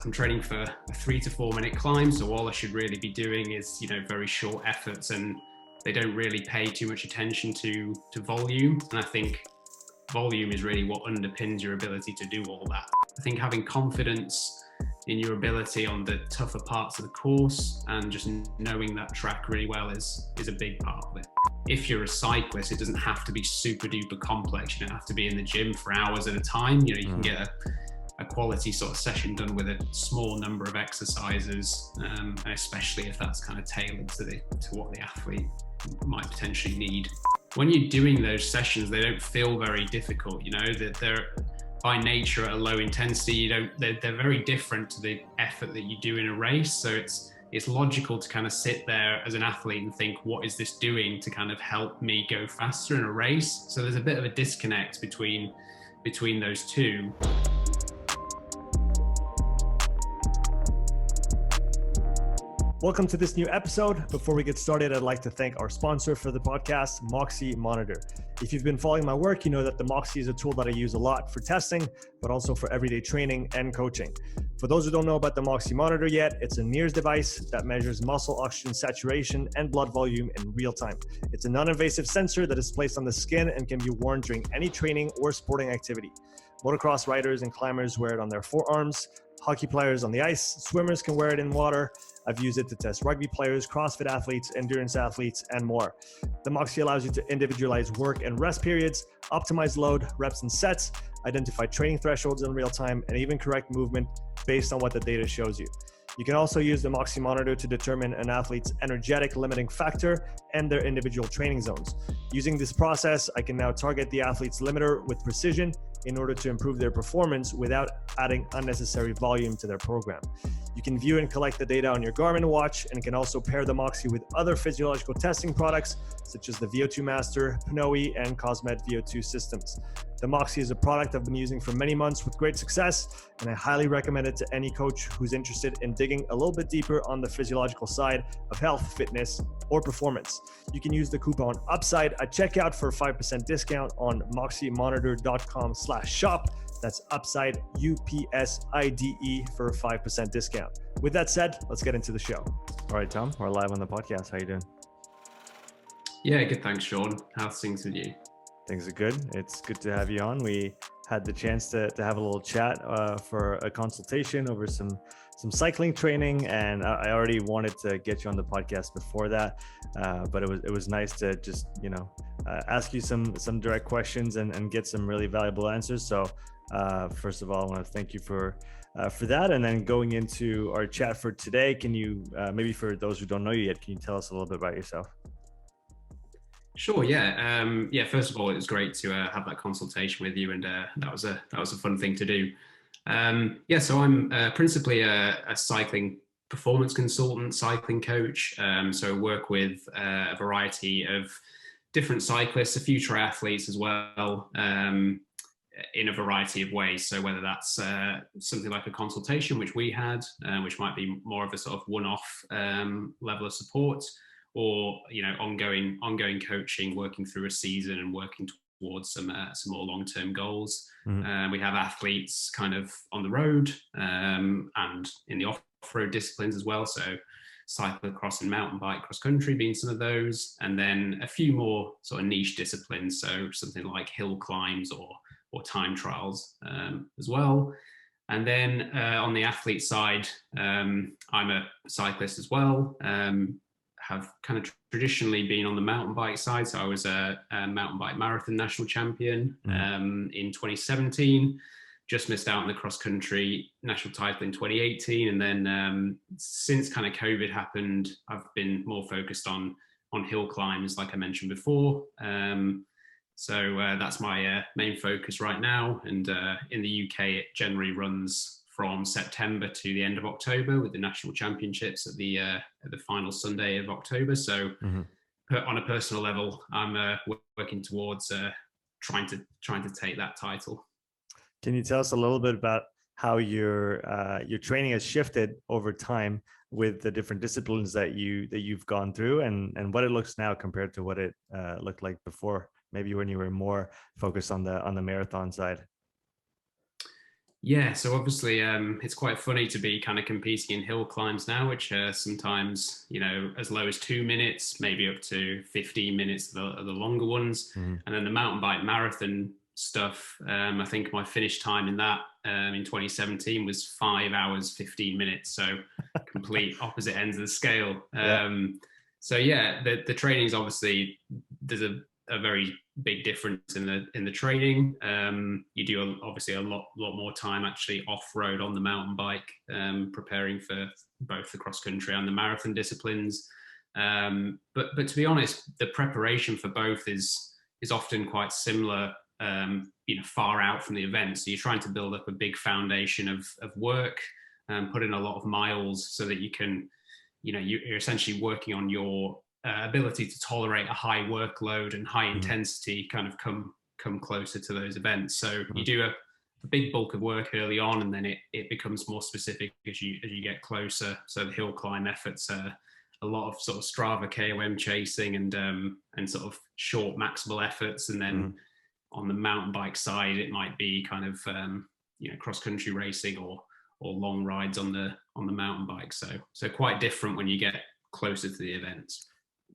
I'm training for a 3 to 4 minute climb, so all I should really be doing is, very short efforts, and they don't really pay too much attention to volume. And I think volume is really what underpins your ability to do all that. I think having confidence in your ability on the tougher parts of the course and just knowing that track really well is a big part of it. If you're a cyclist, it doesn't have to be super duper complex. You don't have to be in the gym for hours at a time. You can get a quality sort of session done with a small number of exercises, and especially if that's kind of tailored to what the athlete might potentially need. When you're doing those sessions, they don't feel very difficult. That they're by nature at a low intensity. They're very different to the effort that you do in a race. So it's logical to kind of sit there as an athlete and think, what is this doing to kind of help me go faster in a race? So there's a bit of a disconnect between those two. Welcome to this new episode. Before we get started, I'd like to thank our sponsor for the podcast, Moxy Monitor. If you've been following my work, you know that the Moxy is a tool that I use a lot for testing, but also for everyday training and coaching. For those who don't know about the Moxy Monitor yet, it's a NIRS device that measures muscle oxygen saturation and blood volume in real time. It's a non-invasive sensor that is placed on the skin and can be worn during any training or sporting activity. Motocross riders and climbers wear it on their forearms. Hockey players on the ice, swimmers can wear it in water. I've used it to test rugby players, CrossFit athletes, endurance athletes, and more. The Moxy allows you to individualize work and rest periods, optimize load, reps and sets, identify training thresholds in real time, and even correct movement based on what the data shows you. You can also use the Moxy Monitor to determine an athlete's energetic limiting factor and their individual training zones. Using this process, I can now target the athlete's limiter with precision in order to improve their performance without adding unnecessary volume to their program. You can view and collect the data on your Garmin watch and can also pair the Moxy with other physiological testing products such as the VO2 Master, Pnoe, and Cosmed VO2 systems. The Moxy is a product I've been using for many months with great success, and I highly recommend it to any coach who's interested in digging a little bit deeper on the physiological side of health, fitness, or performance. You can use the coupon UPSIDE at checkout for a 5% discount on moxymonitor.com/shop. That's UPSIDE, UPSIDE, for a 5% discount. With that said, let's get into the show. All right, Tom, we're live on the podcast. How you doing? Yeah, good. Thanks, Sean. How's things with you? Things are good. It's good to have you on. We had the chance to have a little chat for a consultation over some cycling training, and I already wanted to get you on the podcast before that, but it was nice to just ask you some direct questions and get some really valuable answers. So first of all, I want to thank you for that. And then going into our chat for today, can you maybe for those who don't know you yet, can you tell us a little bit about yourself? Sure. Yeah. First of all, it was great to have that consultation with you, and that was a fun thing to do. So I'm principally a cycling performance consultant, cycling coach. So I work with a variety of different cyclists, a few triathletes as well, in a variety of ways. So whether that's something like a consultation, which we had, which might be more of a sort of one-off level of support, or ongoing coaching, working through a season and working towards some more long-term goals. We have athletes kind of on the road and in the off-road disciplines as well. So cyclocross and mountain bike, cross country being some of those, and then a few more sort of niche disciplines. So something like hill climbs or time trials as well. And then on the athlete side, I'm a cyclist as well. Have kind of traditionally been on the mountain bike side. So I was a mountain bike marathon national champion in 2017, just missed out on the cross country national title in 2018. And then since kind of COVID happened, I've been more focused on hill climbs, like I mentioned before. So that's my main focus right now. And in the UK, it generally runs from September to the end of October, with the national championships at the final Sunday of October. So on a personal level, I'm working towards trying to take that title. Can you tell us a little bit about how your training has shifted over time with the different disciplines that you've gone through, and what it looks now compared to what it looked like before, maybe when you were more focused on the marathon side? Yeah, so obviously, it's quite funny to be kind of competing in hill climbs now, which are sometimes, as low as 2 minutes, maybe up to 15 minutes, the longer ones. Mhm. And then the mountain bike marathon stuff, I think my finish time in that in 2017 was 5 hours, 15 minutes. So complete opposite ends of the scale. Yeah. So yeah, the training is obviously, there's a very big difference in the training. You do obviously a lot more time actually off road on the mountain bike, preparing for both the cross country and the marathon disciplines. But to be honest, the preparation for both is often quite similar. Far out from the event, so you're trying to build up a big foundation of work, put in a lot of miles so that you can, you're essentially working on your ability to tolerate a high workload and high Mhm. intensity kind of come closer to those events. So you Mhm. do a big bulk of work early on, and then it becomes more specific as you get closer. So the hill climb efforts are a lot of sort of Strava KOM chasing and sort of short maximal efforts, and then Mhm. on the mountain bike side, it might be kind of cross country racing or long rides on the mountain bike. So quite different when you get closer to the events.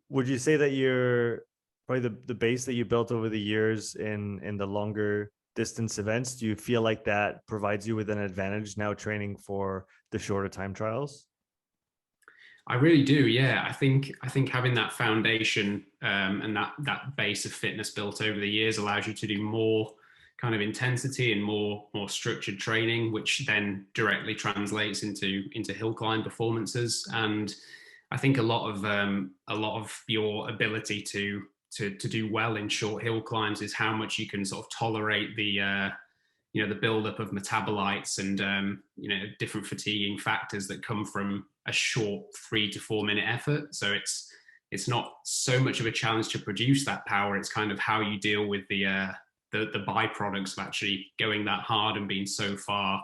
Would you say that you're probably the base that you built over the years in the longer distance events? Do you feel like that provides you with an advantage now training for the shorter time trials? I really do, yeah. I think having that foundation and that base of fitness built over the years allows you to do more kind of intensity and more structured training, which then directly translates into hill climb performances. And I think a lot of your ability to do well in short hill climbs is how much you can sort of tolerate the buildup of metabolites and different fatiguing factors that come from a short 3 to 4 minute effort. So it's not so much of a challenge to produce that power. It's kind of how you deal with the byproducts of actually going that hard and being so far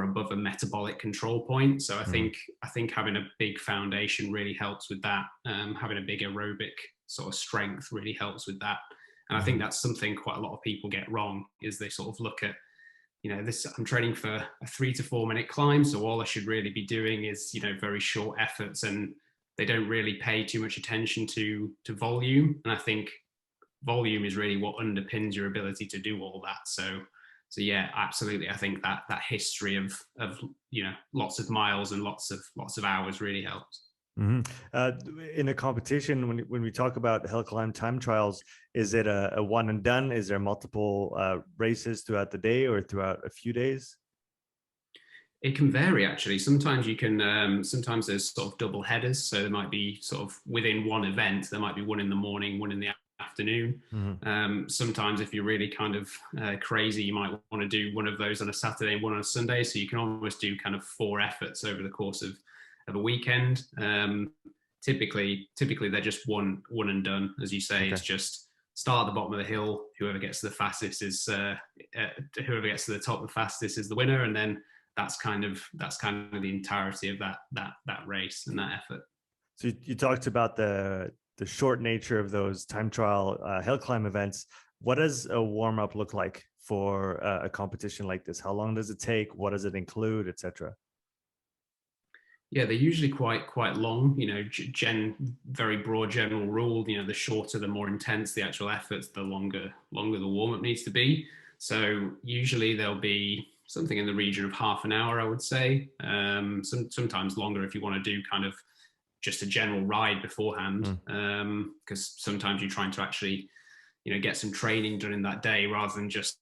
above a metabolic control point. So I Mhm. think I think having a big foundation really helps with that. Having a big aerobic sort of strength really helps with that. And I think Mhm. that's something quite a lot of people get wrong, is they sort of look at, this, I'm training for a 3 to 4 minute climb, so all I should really be doing is, very short efforts, and they don't really pay too much attention to volume. And I think volume is really what underpins your ability to do all that. So yeah, absolutely. I think that history of lots of miles and lots of hours really helps. Mhm. Uh, in a competition, when we talk about hill climb time trials, is it a one and done? Is there multiple races throughout the day or throughout a few days? It can vary actually. Sometimes you can. Sometimes there's sort of double headers, so there might be sort of within one event. There might be one in the morning, one in the afternoon. Mhm. Sometimes, if you're really kind of crazy, you might want to do one of those on a Saturday and one on a Sunday. So you can almost do kind of four efforts over the course of a weekend. Typically, they're just one and done. As you say, Okay. it's just start at the bottom of the hill. Whoever gets to the fastest whoever gets to the top the fastest is the winner, and then that's kind of the entirety of that race and that effort. So you talked about the short nature of those time trial hill climb events. What does a warm up look like for a competition like this? How long does it take? What does it include, etc.? Yeah, they're usually quite long. Very broad general rule. The shorter, the more intense the actual efforts, the longer the warm up needs to be. So usually there'll be something in the region of half an hour, I would say. Sometimes longer if you want to do kind of just a general ride beforehand, Mm. because sometimes you're trying to actually get some training done in that day rather than just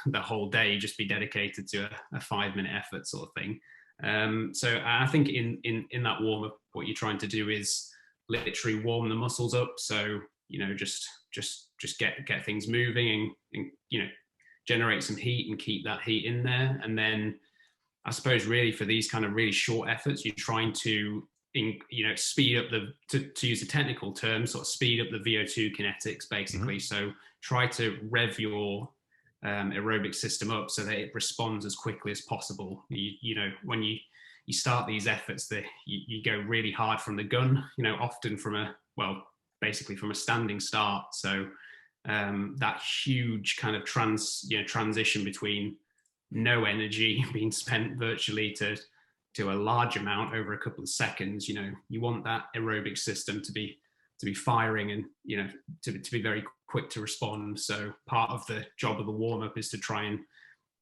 the whole day just be dedicated to a 5 minute effort sort of thing. So I think in that warm up, what you're trying to do is literally warm the muscles up. So just get things moving and generate some heat and keep that heat in there. And then I suppose really for these kind of really short efforts, you're trying to speed up to use a technical term, sort of speed up the VO2 kinetics Hmm. basically. So try to rev your aerobic system up so that it responds as quickly as possible. When you start these efforts, you go really hard from the gun. Often basically from a standing start. So that huge kind of transition between no energy being spent virtually to a large amount over a couple of seconds. You want that aerobic system to be firing, and to be very quick to respond. So part of the job of the warm up is to try and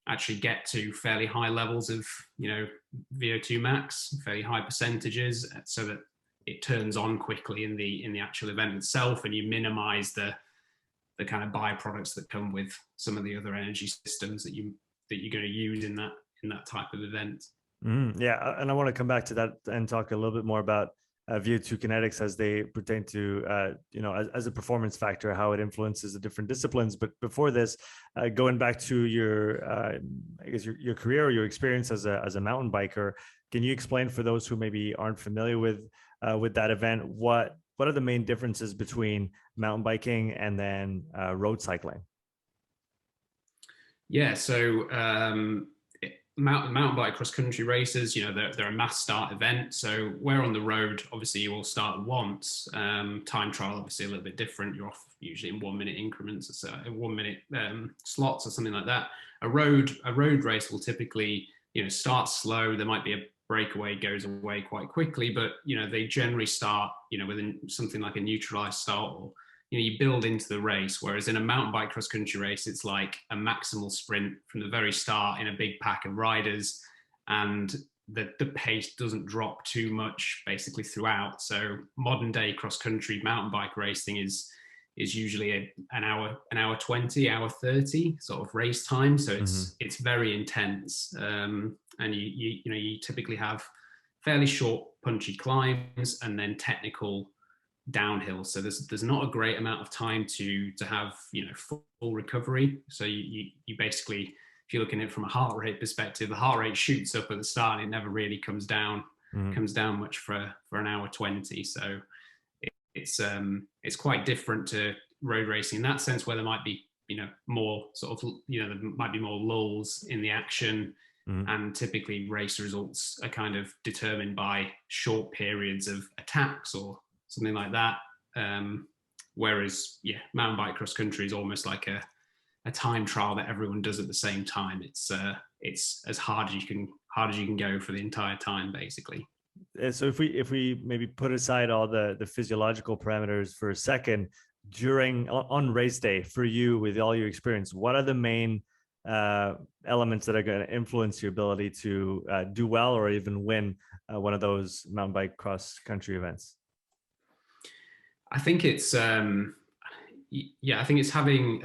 actually get to fairly high levels of VO2 max, fairly high percentages, so that it turns on quickly in the actual event itself, and you minimize the kind of byproducts that come with some of the other energy systems that you're going to use in that type of event. Yeah, and I want to come back to that and talk a little bit more about VO2 kinetics as they pertain to, as a performance factor, how it influences the different disciplines. But before this, going back to your, I guess your career or your experience as a mountain biker, can you explain for those who maybe aren't familiar with that event, what are the main differences between mountain biking and then road cycling? Yeah, so mountain bike cross country races, they're a mass start event. So where on the road, obviously you all start once. Time trial, obviously a little bit different. You're off usually in 1 minute increments, so 1 minute slots or something like that. A road race will typically, start slow. There might be a breakaway, goes away quite quickly, but they generally start, within something like a neutralized start, or you build into the race. Whereas in a mountain bike cross country race, it's like a maximal sprint from the very start in a big pack of riders, and the pace doesn't drop too much basically throughout. So modern day cross country mountain bike racing is usually an hour 20, hour 30 sort of race time. So it's very intense, and you typically have fairly short punchy climbs and then technical downhill. So there's not a great amount of time to have full recovery. So you basically, if you're looking at it from a heart rate perspective, the heart rate shoots up at the start and it never really comes down much for an hour 20. So it's quite different to road racing in that sense, where there might be more sort of there might be more lulls in the action, and typically race results are kind of determined by short periods of attacks or something like that. Whereas mountain bike cross country is almost like a time trial that everyone does at the same time. It's as hard as you can go for the entire time, basically. So if we maybe put aside all the physiological parameters for a second, on race day for you, with all your experience, what are the main elements that are going to influence your ability to do well or even win one of those mountain bike cross country events? I think it's I think it's having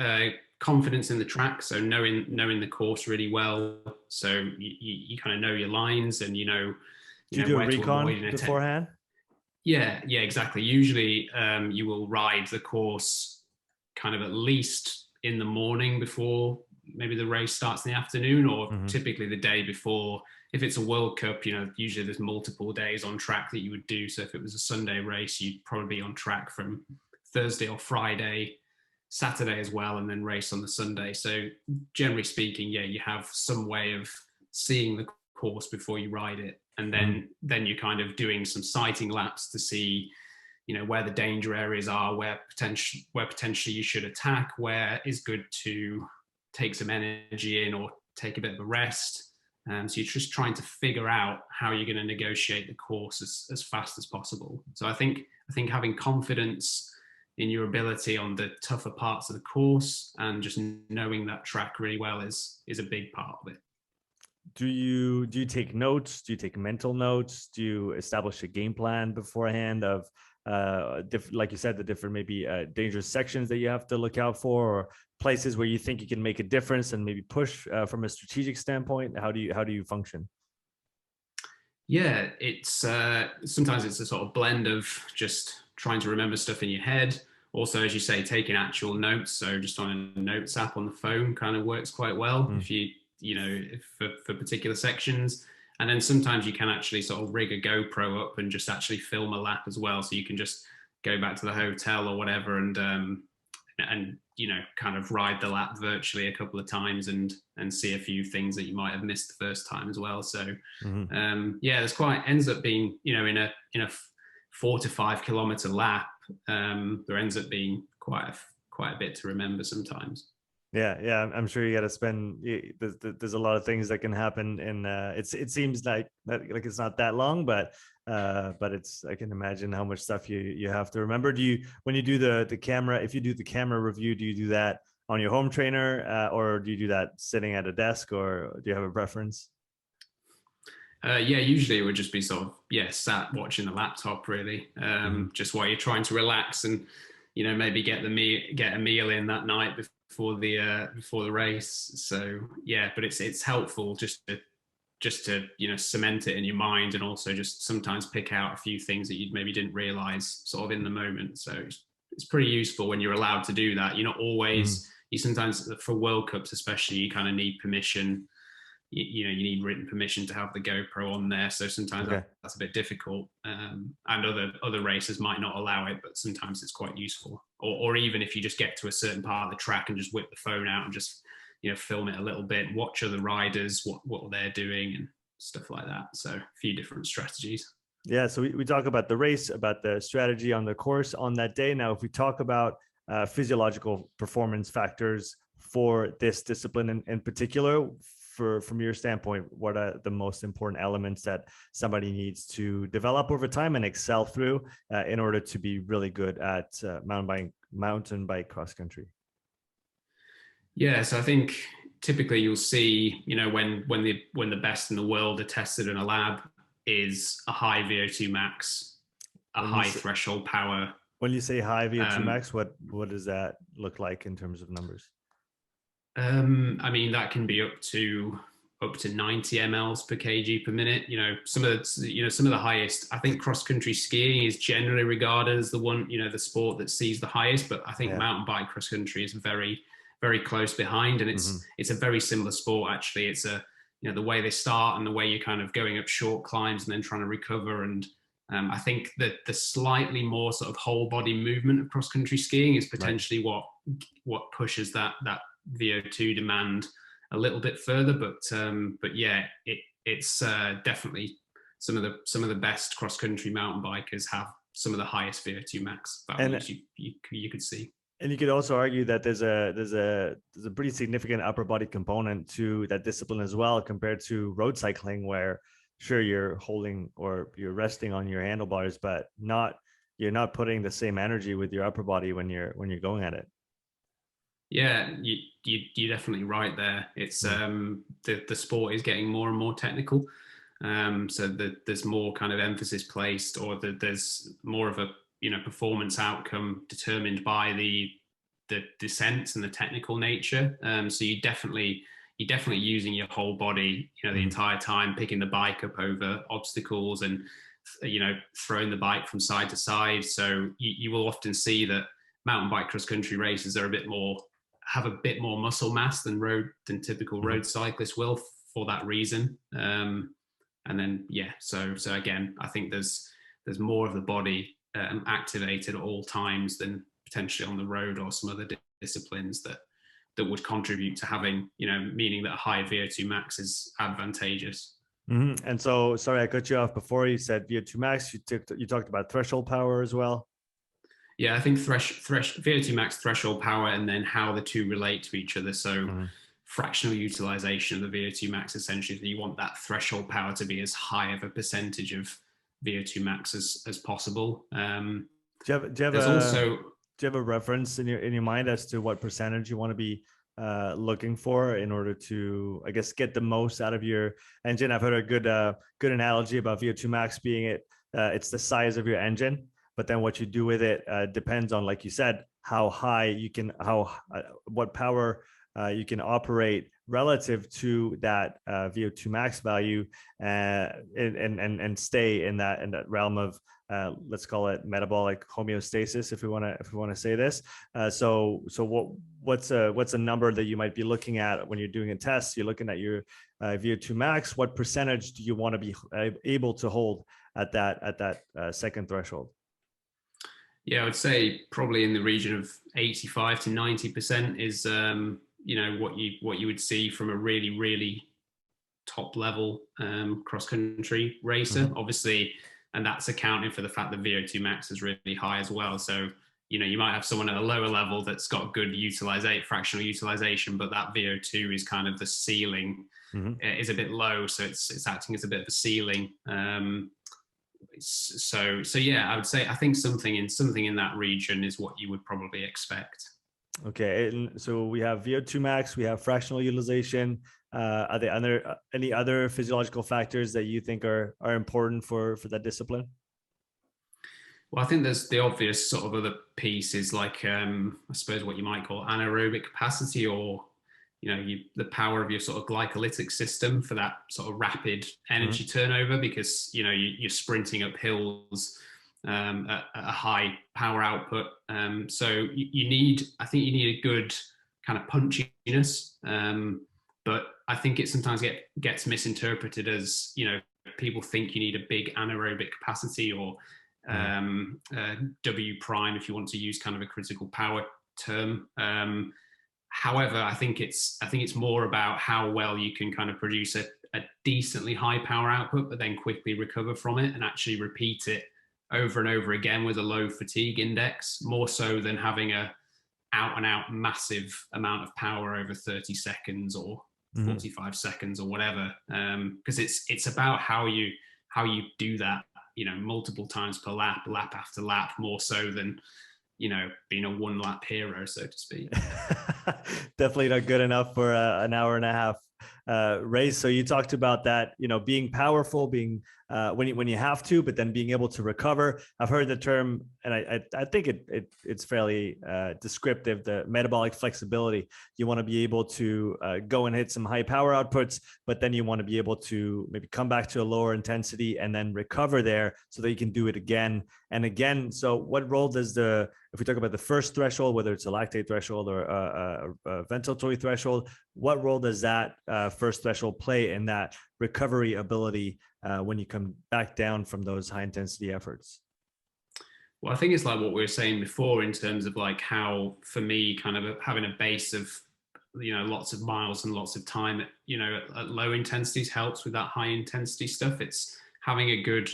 confidence in the track. So knowing the course really well. So you kind of know your lines, and do you do a recon beforehand? Yeah, exactly. Usually you will ride the course kind of at least in the morning before maybe the race starts in the afternoon, or typically the day before. If it's a World Cup, usually there's multiple days on track that you would do. So if it was a Sunday race, you'd probably be on track from Thursday or Friday, Saturday as well, and then race on the Sunday. So generally speaking, you have some way of seeing the course before you ride it. And then you're kind of doing some sighting laps to see, where the danger areas are, where potentially you should attack, where is good to take some energy in or take a bit of a rest. So you're just trying to figure out how you're going to negotiate the course as fast as possible. So I think having confidence in your ability on the tougher parts of the course and just knowing that track really well is a big part of it. Do you take notes? Do you take mental notes? Do you establish a game plan beforehand of like you said, the different maybe dangerous sections that you have to look out for, or places where you think you can make a difference and maybe push from a strategic standpoint? How do you function? Yeah, it's sometimes it's a sort of blend of just trying to remember stuff in your head. Also, as you say, taking actual notes. So just on a notes app on the phone kind of works quite well if for particular sections. And then sometimes you can actually sort of rig a GoPro up and just actually film a lap as well. So you can just go back to the hotel or whatever and kind of ride the lap virtually a couple of times and see a few things that you might have missed the first time as well. So there's ends up being, in a 4 to 5 kilometer lap, there ends up being quite a bit to remember sometimes. Yeah. I'm sure you got to spend. There's a lot of things that can happen, and it seems like it's not that long, but it's, I can imagine how much stuff you have to remember. Do you, when you do the camera, if you do the camera review, do you do that on your home trainer, or do you do that sitting at a desk, or do you have a preference? Yeah, usually it would just be sort of, sat watching a laptop really, Mhm. just while you're trying to relax and maybe get a meal in that night before the race. So yeah, but it's helpful just to cement it in your mind, and also just sometimes pick out a few things that you maybe didn't realize sort of in the moment. So it's pretty useful when you're allowed to do that. You're not Mhm. always, you sometimes, for World Cups especially, you kind of need permission. You need written permission to have the GoPro on there, so sometimes Okay. that's a bit difficult, and other races might not allow it, but sometimes it's quite useful. Or even if you just get to a certain part of the track and just whip the phone out and just film it a little bit, watch other riders, what they're doing and stuff like that. So a few different strategies. Yeah, so we talk about the race, about the strategy on the course on that day. Now, if we talk about physiological performance factors for this discipline in particular, from your standpoint, what are the most important elements that somebody needs to develop over time and excel through in order to be really good at mountain bike cross country? Yeah, so I think typically you'll see, when the best in the world are tested in a lab, is a high VO2 max, a When you high say, threshold power. when you say high VO2 Um, max, what does that look like in terms of numbers? I mean, that can be up to 90 mLs per kg per minute. Some of the highest. I think cross country skiing is generally regarded as the sport that sees the highest. But I think Yeah. mountain bike cross country is very, very close behind, and Mm-hmm. it's a very similar sport actually. It's the way they start and the way you're kind of going up short climbs and then trying to recover. And I think that the slightly more sort of whole body movement of cross country skiing is Right. potentially what pushes that VO2 demand a little bit further. But yeah, it's definitely some of the best cross country mountain bikers have some of the highest VO2 max And values you could see. And you could also argue that there's a pretty significant upper body component to that discipline as well, compared to road cycling, where sure you're holding or you're resting on your handlebars, but not you're not putting the same energy with your upper body when you're going at it. Yeah, you're definitely right there. It's Mm. the sport is getting more and more technical. So there's more kind of emphasis placed, or there's more of a performance outcome determined by the descent and the technical nature. So you're definitely using your whole body, the Mm. entire time, picking the bike up over obstacles and throwing the bike from side to side. So you will often see that mountain bike cross country races are have a bit more muscle mass than typical Mm. road cyclists will, for that reason. And then so again, I think there's more of the body activated at all times than potentially on the road or some other disciplines that would contribute to having, meaning that a high VO2 max is advantageous. Mm-hmm. And so, sorry, I cut you off before. You said VO2 max. You talked about threshold power as well. Yeah, I think VO2 max, threshold power, and then how the two relate to each other. So Mm-hmm. fractional utilization of the VO2 max, essentially, you want that threshold power to be as high of a percentage of VO2 max as possible. There's also Do you have a reference in your mind as to what percentage you want to be looking for in order to, I guess, get the most out of your engine? I've heard a good analogy about VO2 max being it's the size of your engine, but then what you do with it depends on, like you said, how high you can, what power you can operate relative to that VO2 max value, and stay in that realm of let's call it metabolic homeostasis, if we want to say this. What's a number that you might be looking at when you're doing a test? You're looking at your VO2 max. What percentage do you want to be able to hold at that second threshold? Yeah, I would say probably in the region of 85 to 90% is what you would see from a really, really top level cross country racer, Mm-hmm. obviously, and that's accounting for the fact that VO2 max is really high as well. So you might have someone at a lower level that's got good fractional utilization, but that VO2 is kind of the ceiling, is a bit low, so it's acting as a bit of a ceiling. So yeah, I would say I think something in that region is what you would probably expect. Okay, and so we have VO2 max, we have fractional utilization. Are there any other physiological factors that you think are important for that discipline? Well, I think there's the obvious sort of other piece is like I suppose what you might call anaerobic capacity, or the power of your sort of glycolytic system for that sort of rapid energy turnover, because you're sprinting up hills at a high power output. So I think you need a good kind of punchiness, but I think it sometimes gets misinterpreted as people think you need a big anaerobic capacity, or W prime, if you want to use kind of a critical power term. However, I think it's more about how well you can kind of produce a decently high power output, but then quickly recover from it and actually repeat it over and over again with a low fatigue index, more so than having a out and out massive amount of power over 30 seconds or 45 seconds or whatever. Because it's about how you do that, multiple times per lap after lap, more so than being a one lap hero, so to speak. Definitely not good enough for an hour and a half race. So you talked about that, being powerful, being when you have to, but then being able to recover. I've heard the term, and I think it's fairly descriptive, the metabolic flexibility. You want to be able to go and hit some high power outputs, but then you want to be able to maybe come back to a lower intensity and then recover there so that you can do it again and again. So what role does if we talk about the first threshold, whether it's a lactate threshold or a ventilatory threshold, what role does that first threshold play in that recovery ability when you come back down from those high intensity efforts? Well, I think it's like what we were saying before in terms of like how, for me, kind of having a base of lots of miles and lots of time at low intensities helps with that high intensity stuff. It's having a good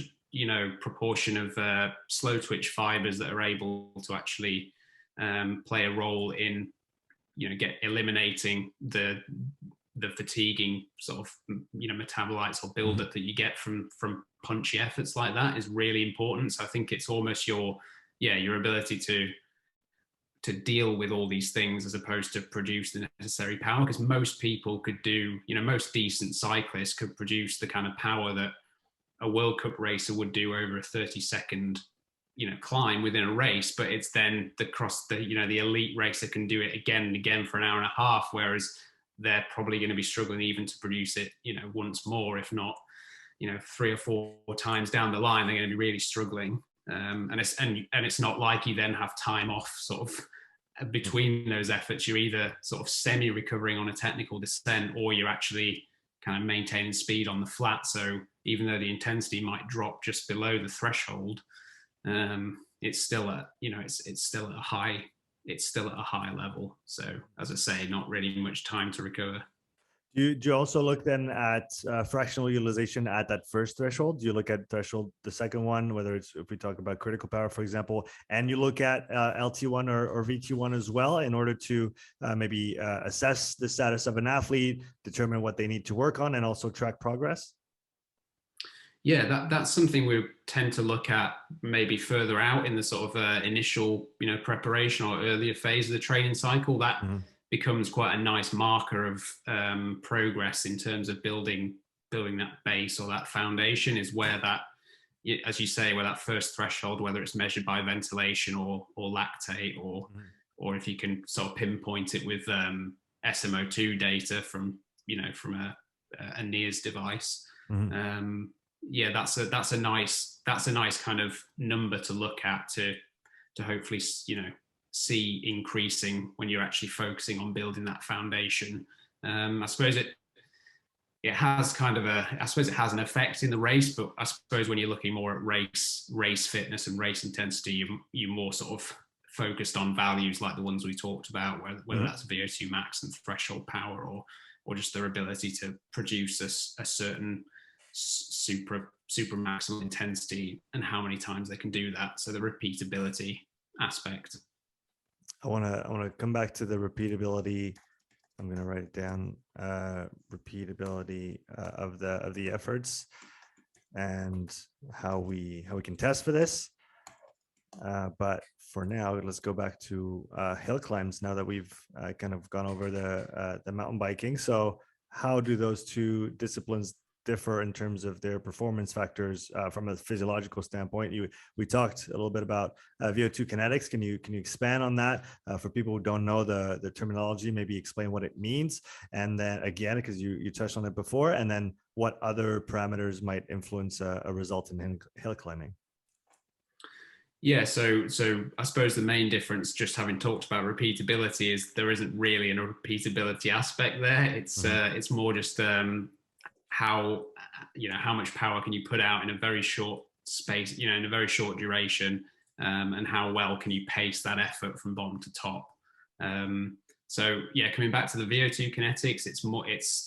proportion of slow twitch fibers that are able to actually play a role in eliminating the fatiguing sort of metabolites or buildup that you get from punchy efforts like that is really important. So I think it's almost your ability to deal with all these things as opposed to produce the necessary power, because most people could do, most decent cyclists could produce the kind of power that a World Cup racer would do over a 30-second climb within a race, but it's then the elite racer can do it again and again for an hour and a half, whereas they're probably going to be struggling even to produce it once more, if not 3 or 4 times down the line. They're going to be really struggling, and it's not like you then have time off sort of between those efforts. You're either sort of semi recovering on a technical descent, or you're actually kind of maintaining speed on the flat. So even though the intensity might drop just below the threshold, it's still at a high level. So as I say, not really much time to recover. Do you also look then at fractional utilization at that first threshold? Do you look at threshold, the second one, whether it's, if we talk about critical power, for example, and you look at LT1 or VT1 as well, in order to maybe assess the status of an athlete, determine what they need to work on, and also track progress? Yeah, that's something we tend to look at maybe further out in the sort of initial, preparation or earlier phase of the training cycle. That becomes quite a nice marker of progress in terms of building that base or that foundation, is where that, as you say, where that first threshold, whether it's measured by ventilation or lactate, or if you can sort of pinpoint it with SMO2 data from a NIRS device. Yeah, that's a nice kind of number to look at to hopefully see increasing when you're actually focusing on building that foundation. I suppose it has it has an effect in the race, but I suppose when you're looking more at race fitness and race intensity, you're more sort of focused on values like the ones we talked about, whether that's VO2 max and threshold power, or just their ability to produce a certain super maximal intensity and how many times they can do that. So the repeatability aspect. I want to come back to the repeatability. I'm going to write it down. Repeatability of the efforts and how we can test for this. But for now, let's go back to hill climbs. Now that we've kind of gone over the mountain biking, so how do those two disciplines differ in terms of their performance factors from a physiological standpoint? We talked a little bit about VO2 kinetics. Can you expand on that for people who don't know the terminology? Maybe explain what it means, and then again, because you touched on it before, and then what other parameters might influence a result in hill climbing. Yeah, so I suppose the main difference, just having talked about repeatability, is there isn't really a repeatability aspect there. It's more just how how much power can you put out in a very short space, in a very short duration, and how well can you pace that effort from bottom to top. So yeah, coming back to the VO2 kinetics,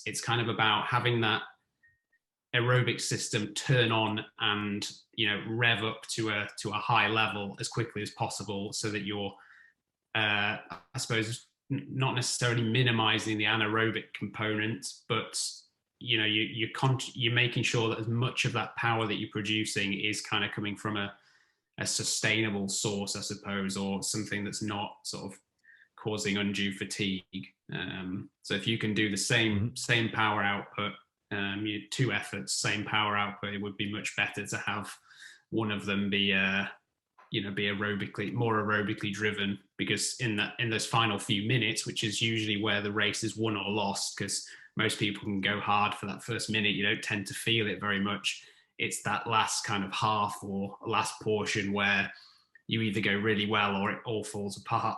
it's kind of about having that aerobic system turn on and rev up to a high level as quickly as possible, so that you're I suppose not necessarily minimizing the anaerobic component, but you're making sure that as much of that power that you're producing is kind of coming from a sustainable source, I suppose, or something that's not sort of causing undue fatigue. So if you can do the same power output, two efforts, same power output, it would be much better to have one of them be more aerobically driven, because in those final few minutes, which is usually where the race is won or lost, because most people can go hard for that first minute, you don't tend to feel it very much. It's that last kind of half or last portion where you either go really well or it all falls apart.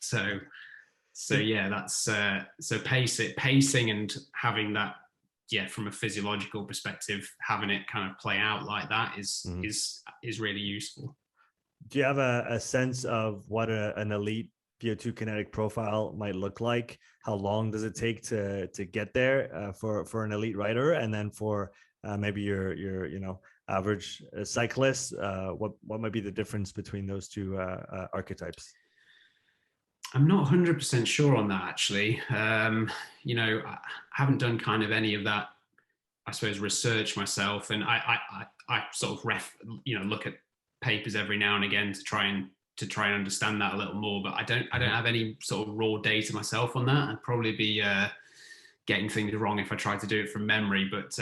So yeah, that's so pacing and having that, from a physiological perspective, having it kind of play out like that is really useful. Do you have a sense of what an elite VO2 kinetic profile might look like? How long does it take to get there for an elite rider, and then for maybe your average cyclist? What might be the difference between those two archetypes? I'm not 100% sure on that, actually. I haven't done kind of any of that, I suppose, research myself, and I sort of look at papers every now and again to try and understand that a little more. But I don't have any sort of raw data myself on that. I'd probably be getting things wrong if I tried to do it from memory. But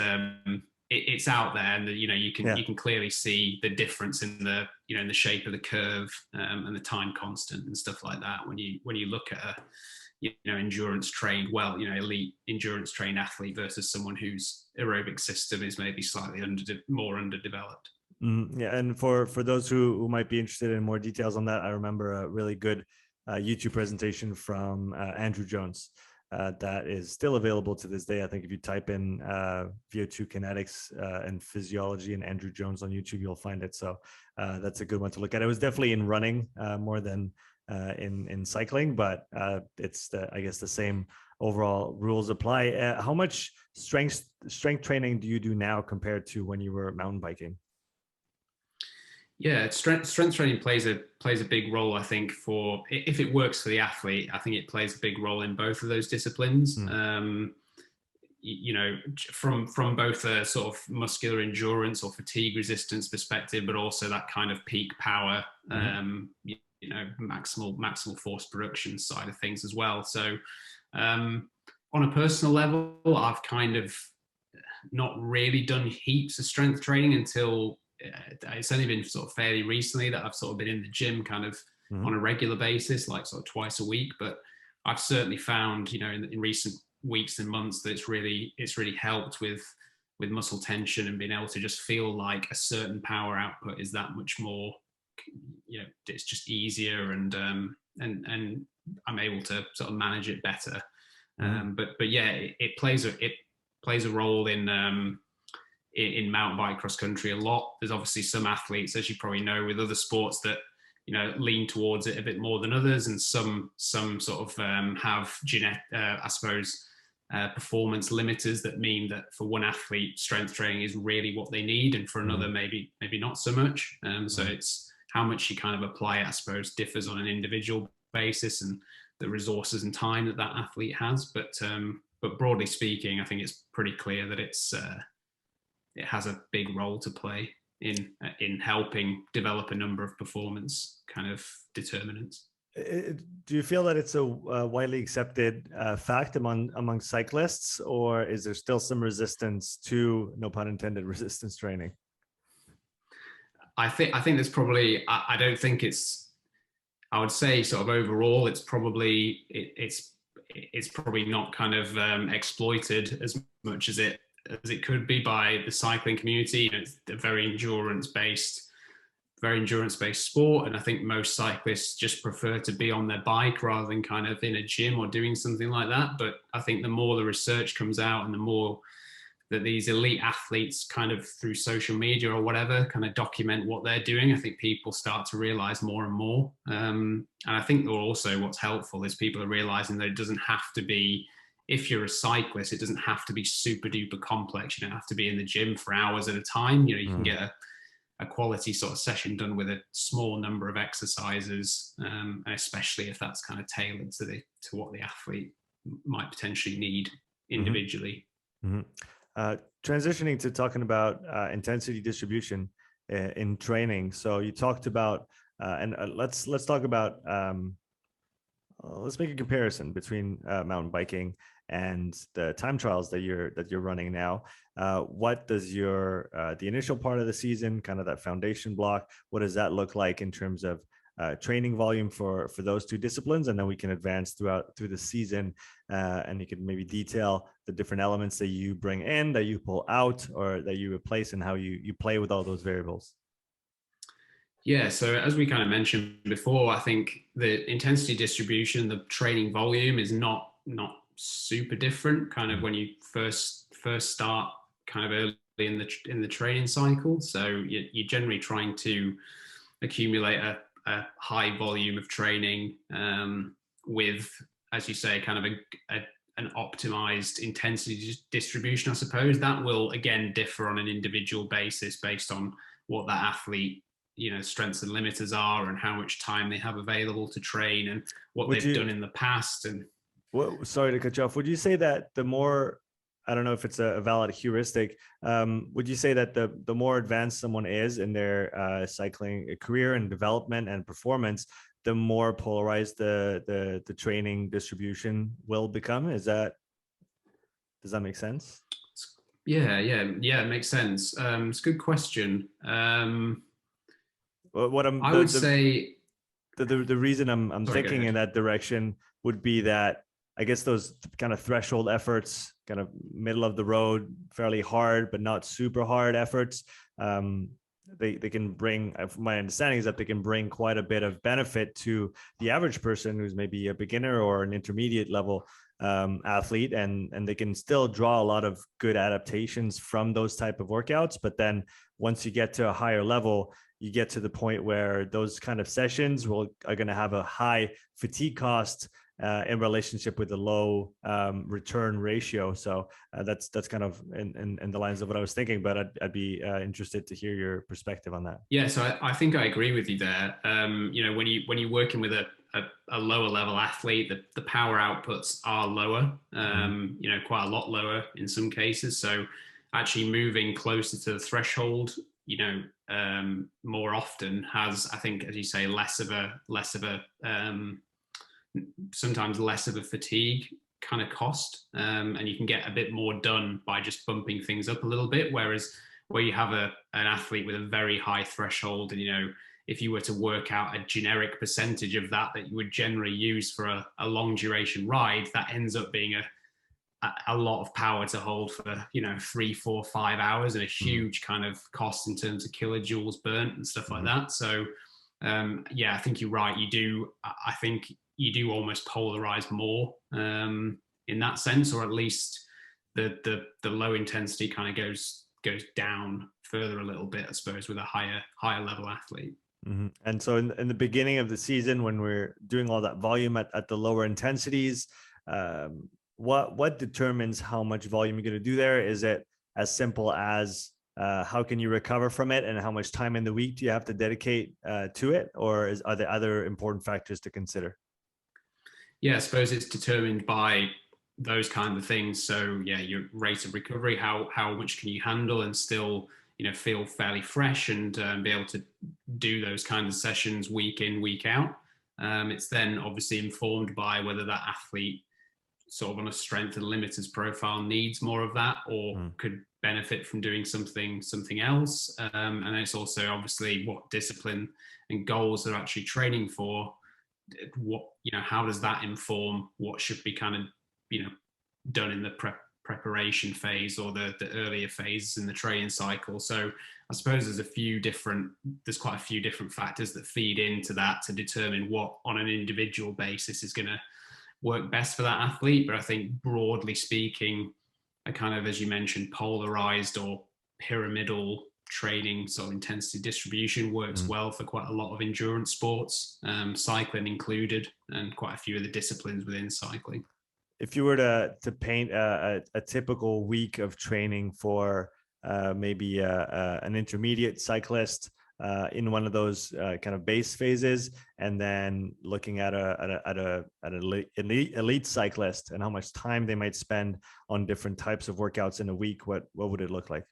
it's out there, and you can clearly see the difference in the in the shape of the curve, and the time constant and stuff like that when you look at a endurance trained, elite endurance trained athlete versus someone whose aerobic system is maybe slightly more underdeveloped. Yeah, and for those who might be interested in more details on that, I remember a really good YouTube presentation from Andrew Jones that is still available to this day. I think if you type in VO2 kinetics and physiology and Andrew Jones on YouTube, you'll find it. So that's a good one to look at. It was definitely in running more than in cycling, but it's I guess the same overall rules apply. How much strength training do you do now compared to when you were mountain biking? Yeah, strength training plays a big role, I think, for if it works for the athlete. I think it plays a big role in both of those disciplines. From both a sort of muscular endurance or fatigue resistance perspective, but also that kind of peak power, maximal force production side of things as well. So, on a personal level, I've kind of not really done heaps of strength training until it's only been sort of fairly recently that I've sort of been in the gym kind of on a regular basis, like sort of twice a week. But I've certainly found, in recent weeks and months that it's really helped with muscle tension and being able to just feel like a certain power output is that much more, it's just easier, and I'm able to sort of manage it better. But yeah, it plays a role in mountain bike cross country a lot. There's obviously some athletes, as you probably know, with other sports that lean towards it a bit more than others, and some sort of have I suppose performance limiters that mean that for one athlete strength training is really what they need, and for another maybe not so much. So it's how much you kind of apply it, I suppose, differs on an individual basis and the resources and time that athlete has. But broadly speaking, I think it's pretty clear that it has a big role to play in helping develop a number of performance kind of determinants. Do you feel that it's a widely accepted fact among cyclists, or is there still some resistance to, no pun intended, resistance training? I think there's probably, I don't think it's, I would say sort of overall it's probably it's probably not kind of exploited as much as it could be by the cycling community. It's a very endurance based sport, and I think most cyclists just prefer to be on their bike rather than kind of in a gym or doing something like that. But I think the more the research comes out and the more that these elite athletes kind of through social media or whatever kind of document what they're doing, I think people start to realize more and more. And I think also what's helpful is people are realizing that it doesn't have to be, if you're a cyclist, it doesn't have to be super duper complex. You don't have to be in the gym for hours at a time. You can get a quality sort of session done with a small number of exercises, and especially if that's kind of tailored to what the athlete might potentially need individually. Transitioning to talking about intensity distribution in training. So you talked about, and let's talk about, let's make a comparison between mountain biking and the time trials that you're running now. What does your the initial part of the season, kind of that foundation block, what does that look like in terms of training volume for those two disciplines? And then we can advance through the season, and you can maybe detail the different elements that you bring in, that you pull out, or that you replace, and how you play with all those variables. Yeah, so as we kind of mentioned before, I think the intensity distribution, the training volume is not super different kind of when you first start kind of early in the training cycle. So you're generally trying to accumulate a high volume of training with, as you say, kind of an optimized intensity distribution. I suppose that will again differ on an individual basis based on what that athlete, strengths and limiters are, and how much time they have available to train, and what they've done in the past. And sorry to cut you off. Would you say that the more, I don't know if it's a valid heuristic, would you say that the more advanced someone is in their cycling career and development and performance, the more polarized the training distribution will become? Does that make sense? Yeah, it makes sense. It's a good question. I would say the reason I'm thinking in that direction would be that I guess those kind of threshold efforts, kind of middle of the road, fairly hard but not super hard efforts, they can bring, my understanding is that they can bring quite a bit of benefit to the average person who's maybe a beginner or an intermediate level athlete, and they can still draw a lot of good adaptations from those type of workouts. But then once you get to a higher level, you get to the point where those kind of sessions are going to have a high fatigue cost in relationship with the low return ratio. So that's kind of in the lines of what I was thinking, but I'd be interested to hear your perspective on that. Yeah, so I think I agree with you there. When you're working with a lower level athlete, the power outputs are lower, quite a lot lower in some cases. So actually moving closer to the threshold, more often has, I think, as you say, sometimes less of a fatigue kind of cost, and you can get a bit more done by just bumping things up a little bit. Whereas where you have an athlete with a very high threshold, and if you were to work out a generic percentage of that you would generally use for a long duration ride, that ends up being a lot of power to hold for 3, 4, 5 hours, and a huge kind of cost in terms of kilojoules burnt and stuff like that. So I think you're right. I think you do almost polarize more in that sense, or at least the low intensity kind of goes down further a little bit, I suppose, with a higher level athlete. Mm-hmm. And so in the beginning of the season, when we're doing all that volume at the lower intensities, what determines how much volume you're going to do there? Is it as simple as how can you recover from it, and how much time in the week do you have to dedicate to it, or are there other important factors to consider? yeah, I suppose it's determined by those kind of things. So yeah, your rate of recovery, how much can you handle and still feel fairly fresh and be able to do those kind of sessions week in week out. It's then obviously informed by whether that athlete sort of on a strength and limiters profile needs more of that or could benefit from doing something else. And it's also obviously what discipline and goals they're actually training for. What how does that inform what should be kind of done in the preparation phase or the earlier phases in the training cycle. So I suppose there's quite a few different factors that feed into that to determine what on an individual basis is going to work best for that athlete. But I think broadly speaking, a kind of, as you mentioned, polarized or pyramidal training sort of intensity distribution works well for quite a lot of endurance sports, cycling included, and quite a few of the disciplines within cycling. If you were to paint a typical week of training for maybe an intermediate cyclist in one of those kind of base phases, and then looking at an elite cyclist and how much time they might spend on different types of workouts in a week, what would it look like?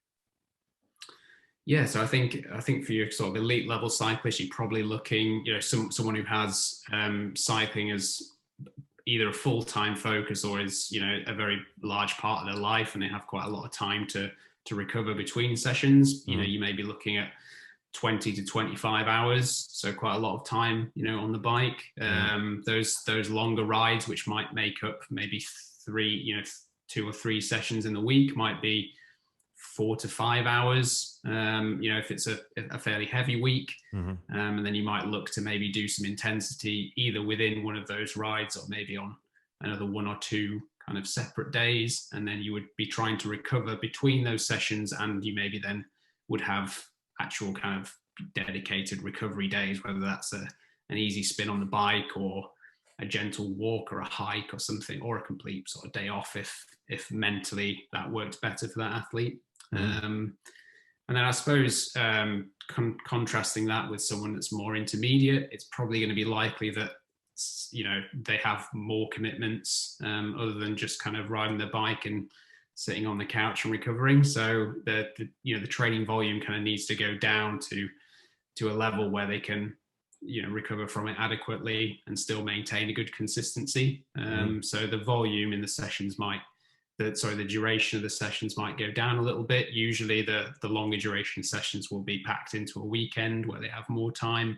Yeah, so I think for your sort of elite level cyclist, you're probably looking, someone who has cycling as either a full-time focus or is a very large part of their life, and they have quite a lot of time to recover between sessions. You may be looking at 20 to 25 hours, so quite a lot of time on the bike. Those longer rides, which might make up maybe 2 or 3 sessions in the week, might be 4 to 5 hours, if it's a fairly heavy week. And then you might look to maybe do some intensity either within one of those rides or maybe on another 1 or 2 kind of separate days. And then you would be trying to recover between those sessions, and you maybe then would have actual kind of dedicated recovery days, whether that's an easy spin on the bike or a gentle walk or a hike or something, or a complete sort of day off if mentally that works better for that athlete. And then I suppose contrasting that with someone that's more intermediate, it's probably going to be likely that they have more commitments other than just kind of riding their bike and sitting on the couch and recovering. So the training volume kind of needs to go down to a level where they can recover from it adequately and still maintain a good consistency. So the volume in the sessions the duration of the sessions might go down a little bit. Usually the longer duration sessions will be packed into a weekend where they have more time.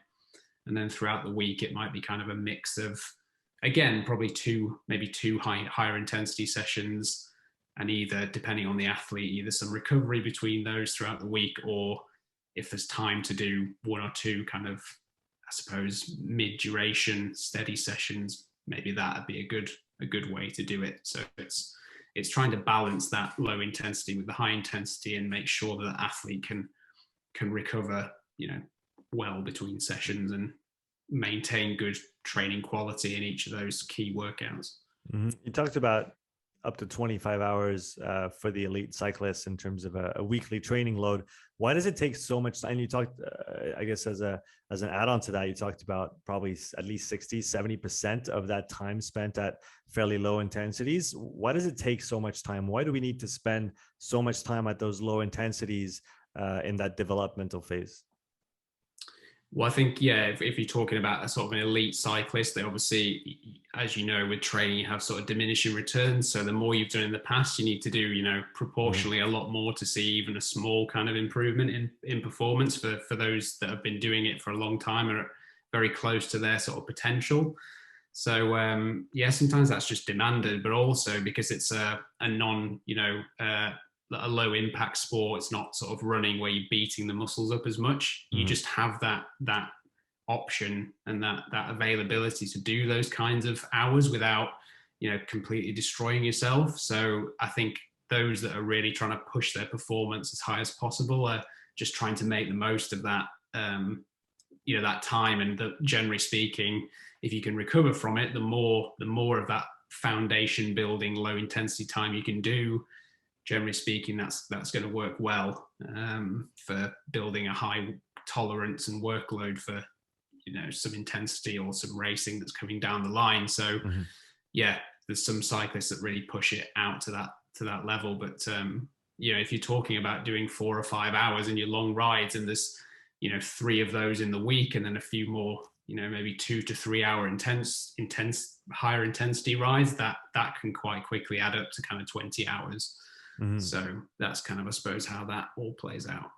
And then throughout the week, it might be kind of a mix of, again, probably maybe two higher intensity sessions, and either, depending on the athlete, either some recovery between those throughout the week, or if there's time to do 1 or 2 kind of, I suppose, mid-duration steady sessions, maybe that'd be a good way to do it. So it's trying to balance that low intensity with the high intensity and make sure that the athlete can recover, well between sessions and maintain good training quality in each of those key workouts. You talked about up to 25 hours for the elite cyclists in terms of a weekly training load. Why does it take so much time? You talked, I guess, as an add-on to that, you talked about probably at least 60-70% of that time spent at fairly low intensities. Why does it take so much time? Why do we need to spend so much time at those low intensities in that developmental phase? Well, I think, if you're talking about a sort of an elite cyclist, they obviously, as you know, with training, you have sort of diminishing returns. So the more you've done in the past, you need to do, proportionally a lot more to see even a small kind of improvement in performance for those that have been doing it for a long time and are very close to their sort of potential. So, sometimes that's just demanded, but also because it's a non, a low impact sport. It's not sort of running where you're beating the muscles up as much. You just have that option and that availability to do those kinds of hours without completely destroying yourself. So I think those that are really trying to push their performance as high as possible are just trying to make the most of that that time. And generally speaking, if you can recover from it, the more of that foundation building low intensity time you can do, generally speaking, that's going to work well for building a high tolerance and workload for some intensity or some racing that's coming down the line. So yeah, there's some cyclists that really push it out to that level. But if you're talking about doing 4 or 5 hours in your long rides, and there's 3 of those in the week, and then a few more, maybe 2 to 3 hour intense higher intensity rides, that can quite quickly add up to kind of 20 hours. Mm-hmm. So that's kind of, I suppose, how that all plays out.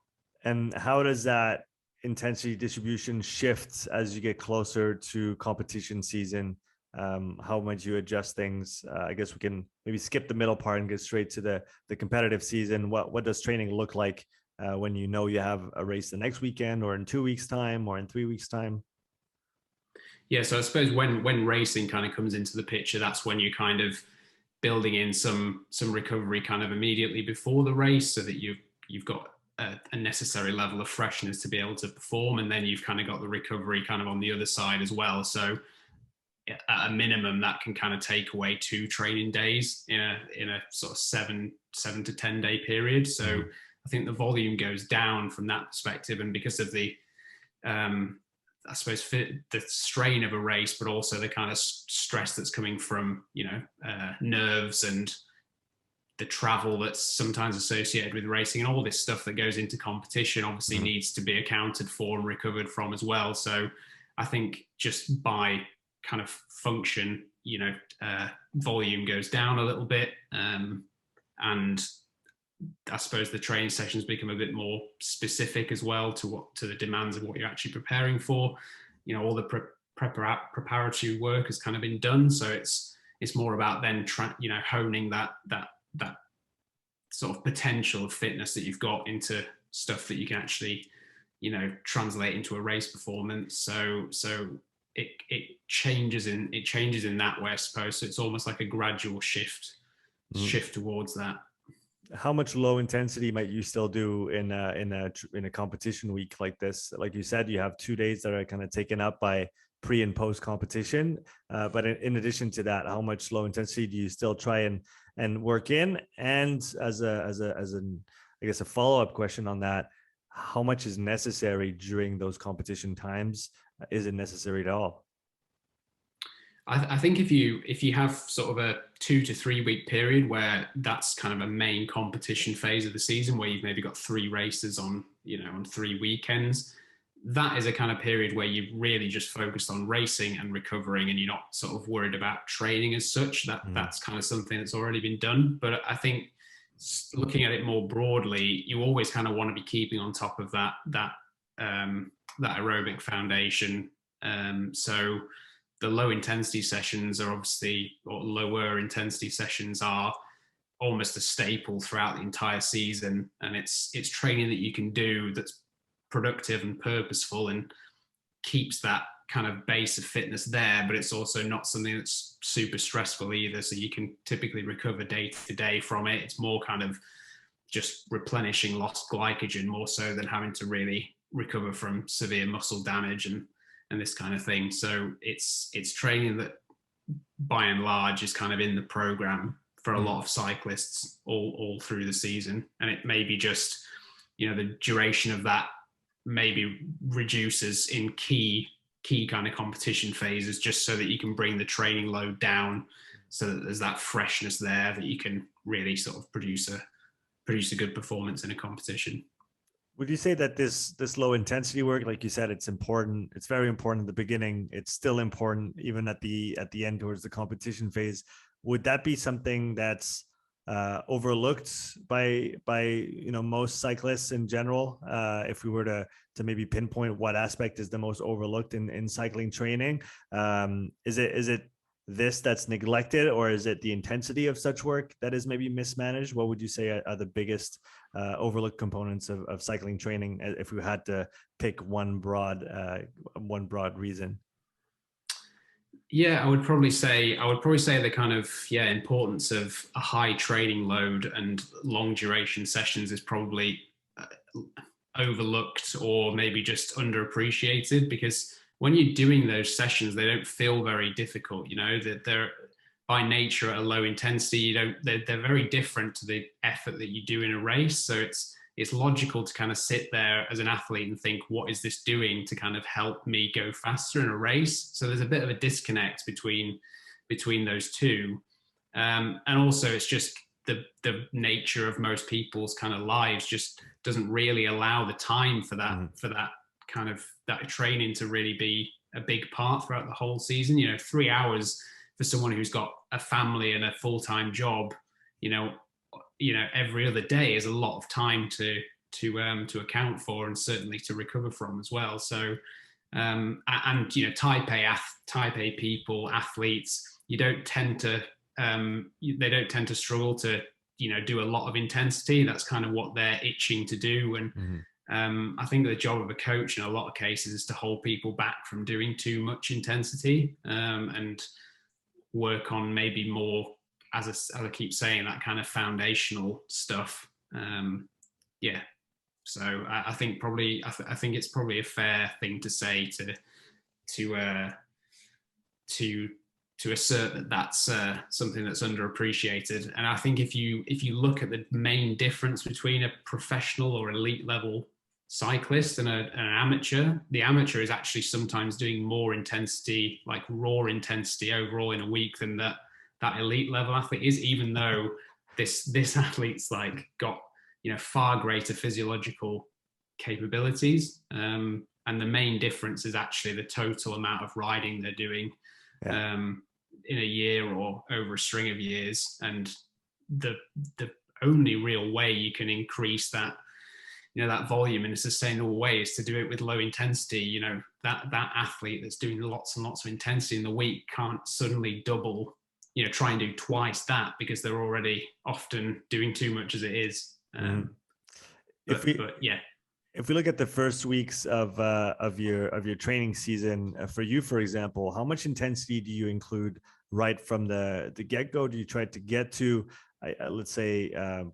And how does that intensity distribution shift as you get closer to competition season? How might you adjust things? I guess we can maybe skip the middle part and get straight to the competitive season. What does training look like when you have a race the next weekend, or in 2 weeks' time, or in 3 weeks' time? Yeah, so I suppose when racing kind of comes into the picture, that's when you're kind of building in some recovery kind of immediately before the race, so that you've got a necessary level of freshness to be able to perform, and then you've kind of got the recovery kind of on the other side as well. So at a minimum, that can kind of take away 2 training days in a sort of 7 to 10 day period. So I think the volume goes down from that perspective, and because of the I suppose the strain of a race, but also the kind of stress that's coming from nerves and the travel that's sometimes associated with racing, and all this stuff that goes into competition obviously needs to be accounted for and recovered from as well. So I think just by kind of function, volume goes down a little bit, and I suppose the training sessions become a bit more specific as well to the demands of what you're actually preparing for. All the preparatory work has kind of been done, so it's more about then honing that sort of potential of fitness that you've got into stuff that you can actually translate into a race performance. So it changes in that way, I suppose. So it's almost like a gradual shift towards that. How much low intensity might you still do in a competition week like this? Like you said, you have 2 days that are kind of taken up by pre and post competition. But in addition to that, how much low intensity do you still try and work in? And as an I guess a follow up question on that, how much is necessary during those competition times? Is it necessary at all? I think if you have sort of a 2 to 3 week period where that's kind of a main competition phase of the season, where you've maybe got 3 races on 3 weekends, that is a kind of period where you've really just focused on racing and recovering, and you're not sort of worried about training as such. That's kind of something that's already been done. But I think looking at it more broadly, you always kind of want to be keeping on top of that aerobic foundation. So the low intensity sessions are obviously, or lower intensity sessions are almost a staple throughout the entire season. And it's training that you can do that's productive and purposeful and keeps that kind of base of fitness there, but it's also not something that's super stressful either. So you can typically recover day to day from it. It's more kind of just replenishing lost glycogen more so than having to really recover from severe muscle damage and this kind of thing. So it's training that by and large is kind of in the program for a lot of cyclists all through the season. And it may be just, the duration of that maybe reduces in key kind of competition phases, just so that you can bring the training load down, so that there's that freshness there that you can really sort of produce a good performance in a competition. Would you say that this low intensity work, like you said, it's important? It's very important at the beginning. It's still important even at the end towards the competition phase. Would that be something that's overlooked by most cyclists in general? If we were to maybe pinpoint what aspect is the most overlooked in cycling training, is it this that's neglected, or is it the intensity of such work that is maybe mismanaged? What would you say are the biggest overlooked components of cycling training, if we had to pick one broad reason? Yeah, I would probably say the kind of importance of a high training load and long duration sessions is probably overlooked, or maybe just underappreciated, because when you're doing those sessions, they don't feel very difficult. That they're by nature at a low intensity. They're very different to the effort that you do in a race. So it's logical to kind of sit there as an athlete and think, what is this doing to kind of help me go faster in a race? So there's a bit of a disconnect between between those two. And also it's just the nature of most people's kind of lives just doesn't really allow the time for that kind of that training to really be a big part throughout the whole season. 3 hours for someone who's got a family and a full-time job, every other day is a lot of time to account for, and certainly to recover from as well. So type A people, athletes, they don't tend to struggle to do a lot of intensity. That's kind of what they're itching to do. And I think the job of a coach in a lot of cases is to hold people back from doing too much intensity, and work on maybe more, as I keep saying, that kind of foundational stuff. So I think it's probably a fair thing to say to assert that that's something that's underappreciated. And I think if you look at the main difference between a professional or elite level cyclist and an amateur, the amateur is actually sometimes doing more intensity, like raw intensity overall in a week, than that elite level athlete is, even though this athlete's like got far greater physiological capabilities. And the main difference is actually the total amount of riding they're doing in a year or over a string of years. And the only real way you can increase that that volume in a sustainable way is to do it with low intensity. That athlete that's doing lots and lots of intensity in the week can't suddenly try and do twice that, because they're already often doing too much as it is. If we look at the first weeks of your training season, for you, for example, how much intensity do you include right from the get-go? Do you try to get to let's say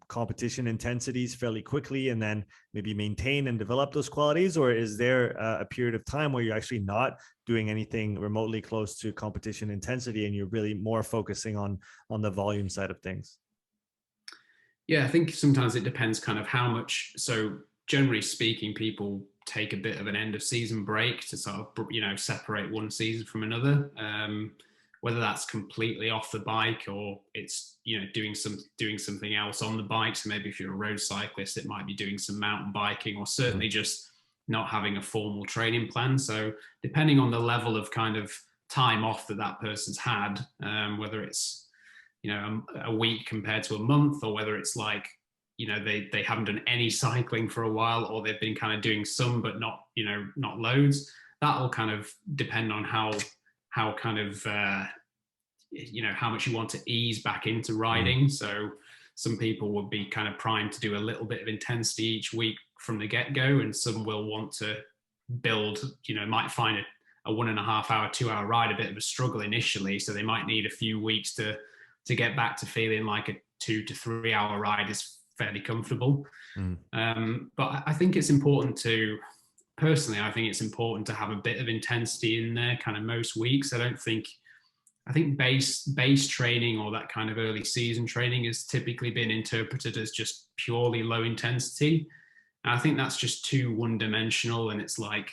competition intensities fairly quickly and then maybe maintain and develop those qualities, or is there a period of time where you're actually not doing anything remotely close to competition intensity and you're really more focusing on the volume side of things? Yeah, I think sometimes it depends kind of how much. So generally speaking, people take a bit of an end of season break to sort of separate one season from another. Whether that's completely off the bike or it's doing something else on the bike. So maybe if you're a road cyclist, it might be doing some mountain biking, or certainly just not having a formal training plan. So depending on the level of kind of time off that person's had, whether it's a week compared to a month, or whether it's like they haven't done any cycling for a while, or they've been kind of doing some but not loads. That'll kind of depend on how kind of how much you want to ease back into riding. So some people would be kind of primed to do a little bit of intensity each week from the get-go, and some will want to build, might find a 1.5 hour, 2 hour ride a bit of a struggle initially, so they might need a few weeks to get back to feeling like a 2 to 3 hour ride is fairly comfortable. But I think it's important to personally, I think it's important to have a bit of intensity in there kind of most weeks. I think base training, or that kind of early season training, has typically been interpreted as just purely low intensity. And I think that's just too one-dimensional, and it's like,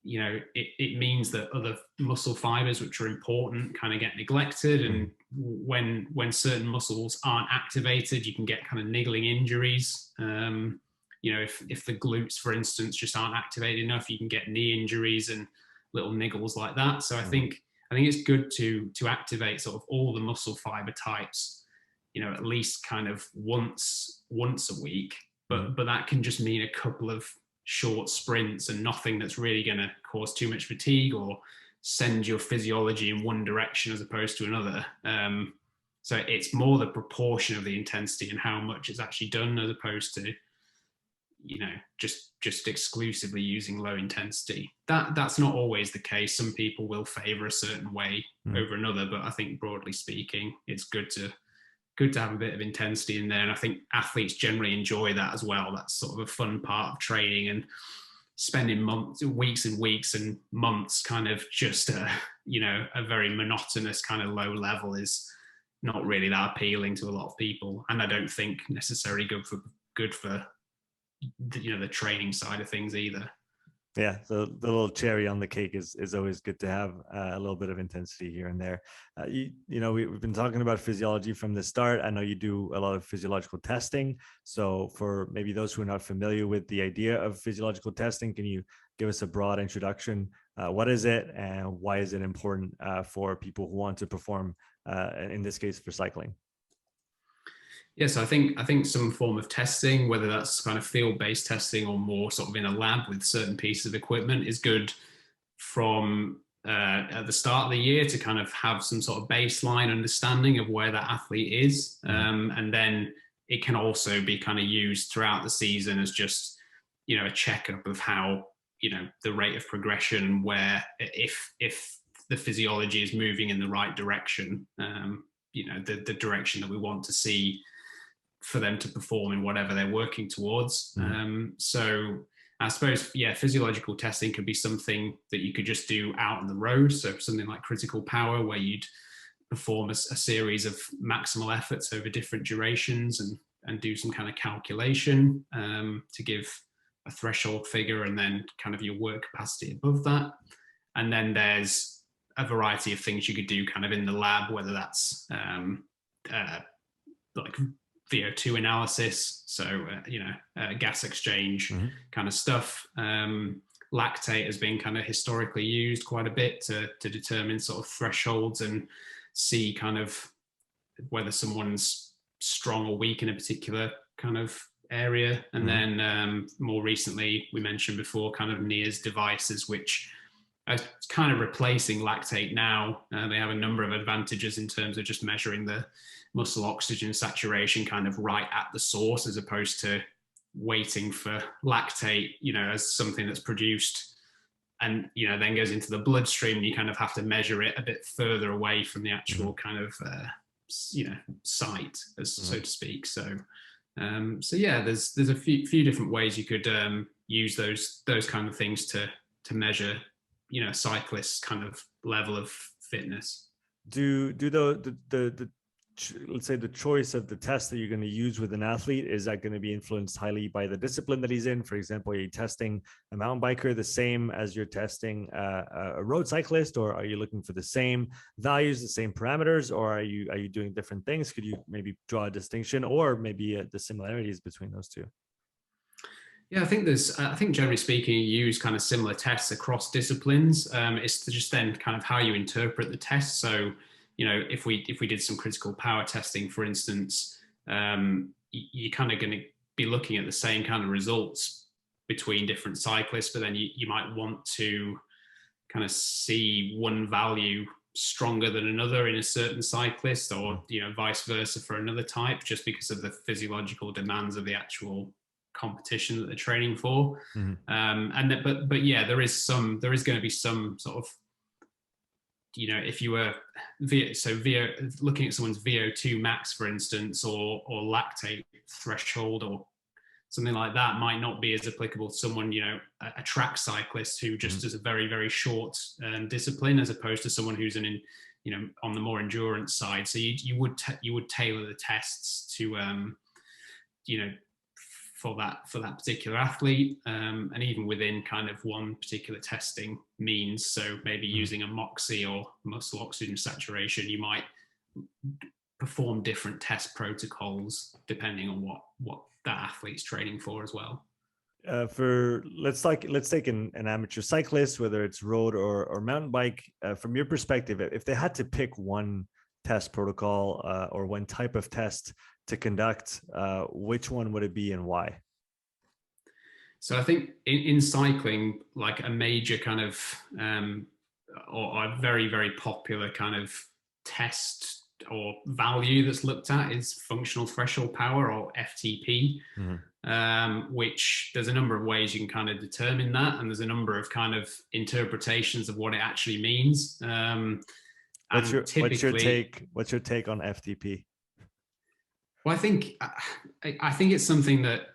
it means that other muscle fibers which are important kind of get neglected. And when certain muscles aren't activated, you can get kind of niggling injuries. If the glutes, for instance, just aren't activated enough, you can get knee injuries and little niggles like that. So I think it's good to activate sort of all the muscle fiber types, at least kind of once a week. But that can just mean a couple of short sprints and nothing that's really going to cause too much fatigue or send your physiology in one direction as opposed to another. So it's more the proportion of the intensity and how much is actually done, as opposed to just exclusively using low intensity. That's not always the case. Some people will favor a certain way over another, but I think broadly speaking, it's good to have a bit of intensity in there. And I think athletes generally enjoy that as well. That's sort of a fun part of training, and spending weeks and weeks and months kind of just a very monotonous kind of low level is not really that appealing to a lot of people. And I don't think necessarily good for the training side of things either. Yeah, so the little cherry on the cake is always good to have a little bit of intensity here and there. We've been talking about physiology from the start. I know you do a lot of physiological testing. So for maybe those who are not familiar with the idea of physiological testing, can you give us a broad introduction? What is it, and why is it important for people who want to perform, in this case, for cycling? Yes, I think some form of testing, whether that's kind of field-based testing or more sort of in a lab with certain pieces of equipment, is good from at the start of the year to kind of have some sort of baseline understanding of where that athlete is, and then it can also be kind of used throughout the season as just a checkup of how the rate of progression, where if the physiology is moving in the right direction, the direction that we want to see for them to perform in whatever they're working towards. So I suppose, physiological testing could be something that you could just do out on the road. So something like critical power, where you'd perform a series of maximal efforts over different durations and do some kind of calculation to give a threshold figure and then kind of your work capacity above that. And then there's a variety of things you could do kind of in the lab, whether that's like VO2 analysis, so gas exchange kind of stuff. Lactate has been kind of historically used quite a bit to determine sort of thresholds and see kind of whether someone's strong or weak in a particular kind of area. And then more recently, we mentioned before, kind of NIRS devices, which are kind of replacing lactate now. They have a number of advantages in terms of just measuring the muscle oxygen saturation kind of right at the source, as opposed to waiting for lactate, as something that's produced and, then goes into the bloodstream. You kind of have to measure it a bit further away from the actual kind of, site, as so to speak. So yeah, there's a few different ways you could use those kind of things to measure, cyclists' kind of level of fitness. Do the let's say the choice of the test that you're going to use with an athlete, is that going to be influenced highly by the discipline that he's in? For example, are you testing a mountain biker the same as you're testing a road cyclist, or are you looking for the same values, the same parameters, or are you doing different things? Could you maybe draw a distinction, or maybe the similarities between those two? Yeah, I think generally speaking, you use kind of similar tests across disciplines. It's just then kind of how you interpret the test. So, if we did some critical power testing, for instance, you're kind of going to be looking at the same kind of results between different cyclists, but then you might want to kind of see one value stronger than another in a certain cyclist, or vice versa for another type, just because of the physiological demands of the actual competition that they're training for. But yeah, there is going to be some sort of, if you were looking at someone's VO2 max, for instance, or lactate threshold or something like that, might not be as applicable to someone, a track cyclist who just does a very, very short discipline, as opposed to someone who's on the more endurance side. So you would tailor the tests to, for that particular athlete, and even within kind of one particular testing means. So maybe using a MOXIE or muscle oxygen saturation, you might perform different test protocols depending on what that athlete's training for as well. Let's take an amateur cyclist, whether it's road or mountain bike. From your perspective, if they had to pick one test protocol or one type of test to conduct, which one would it be and why? So I think in cycling, like a major kind of or a very, very popular kind of test or value that's looked at is functional threshold power, or FTP, which there's a number of ways you can kind of determine that, and there's a number of kind of interpretations of what it actually means. What's your take on FTP? Well, I think it's something that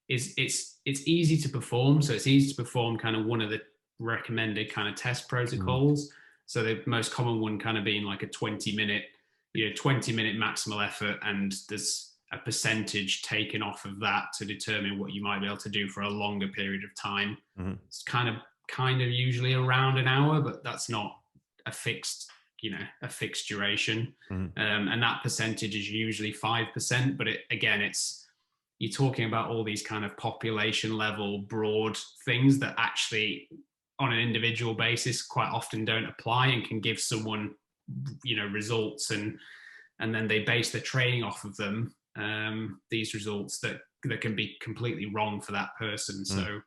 it's easy to perform. So it's easy to perform kind of one of the recommended kind of test protocols. So the most common one kind of being like a 20-minute maximal effort, and there's a percentage taken off of that to determine what you might be able to do for a longer period of time. Mm-hmm. It's kind of usually around an hour, but that's not a fixed duration. Mm-hmm. And that percentage is usually 5%, but you're talking about all these kind of population level broad things that actually on an individual basis quite often don't apply and can give someone results, and then they base their training off of them, these results that can be completely wrong for that person. So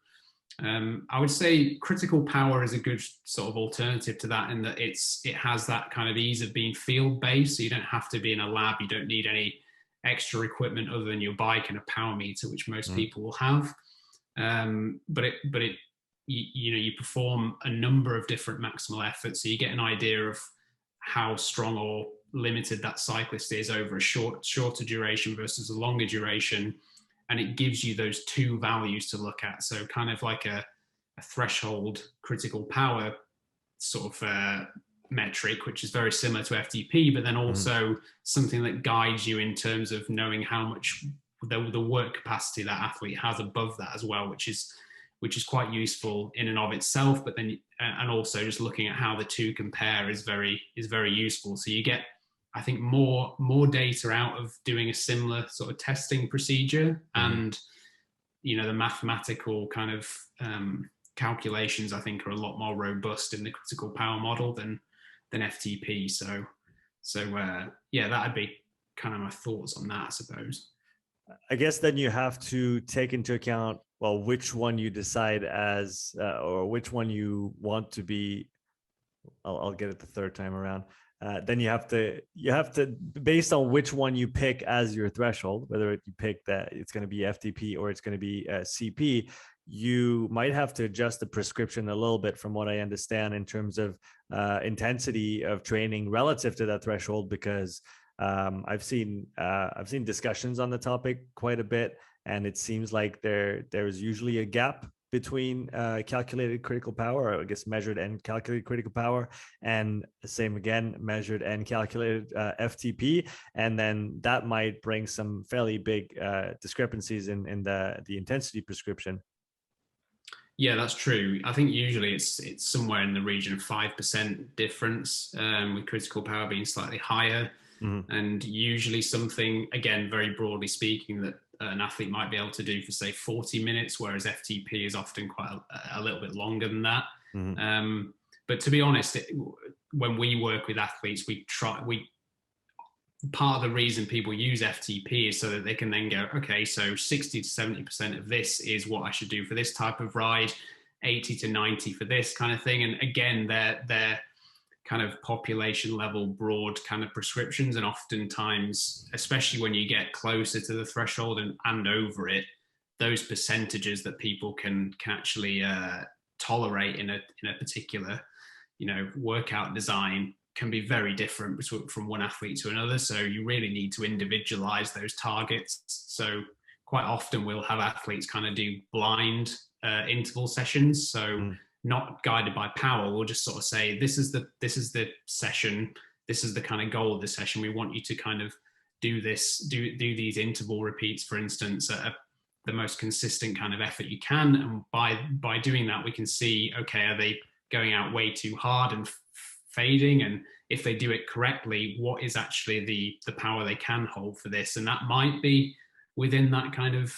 I would say critical power is a good sort of alternative to that, in that it has that kind of ease of being field based. So you don't have to be in a lab. You don't need any extra equipment other than your bike and a power meter, which most people will have. But you perform a number of different maximal efforts, so you get an idea of how strong or limited that cyclist is over a shorter duration versus a longer duration. And it gives you those two values to look at. So kind of like a threshold critical power sort of metric, which is very similar to FTP, but then also something that guides you in terms of knowing how much the work capacity that athlete has above that as well, which is quite useful in and of itself. But then, and also just looking at how the two compare is very useful. So you get, I think, more data out of doing a similar sort of testing procedure, and the mathematical kind of calculations, I think, are a lot more robust in the critical power model than FTP. So that'd be kind of my thoughts on that, I suppose. I guess then you have to take into account, well, which one you decide as, or which one you want to be. I'll get it the third time around. Then you have to, based on which one you pick as your threshold, whether you pick that it's going to be FTP or it's going to be CP, you might have to adjust the prescription a little bit, from what I understand, in terms of intensity of training relative to that threshold, because I've seen discussions on the topic quite a bit, and it seems like there's usually a gap between calculated critical power, or I guess measured and calculated critical power, and same again, measured and calculated FTP, and then that might bring some fairly big discrepancies in the intensity prescription. Yeah, that's true. I think usually it's somewhere in the region of 5% difference, with critical power being slightly higher. And usually something, again, very broadly speaking, that an athlete might be able to do for, say, 40 minutes, whereas FTP is often quite a little bit longer than that. But to be honest, when we work with athletes, part of the reason people use FTP is so that they can then go, okay, so 60 to 70% of this is what I should do for this type of ride, 80 to 90 for this kind of thing. And again, they're kind of population level broad kind of prescriptions, and oftentimes, especially when you get closer to the threshold and over it, those percentages that people can actually tolerate in a particular workout design can be very different from one athlete to another. So you really need to individualize those targets. So quite often we'll have athletes kind of do blind interval sessions, so not guided by power. We'll just sort of say, this is the session, this is the kind of goal of the session. We want you to kind of do these interval repeats, for instance, at the most consistent kind of effort you can. And by doing that, we can see, okay, are they going out way too hard and fading? And if they do it correctly, what is actually the power they can hold for this? And that might be within that kind of,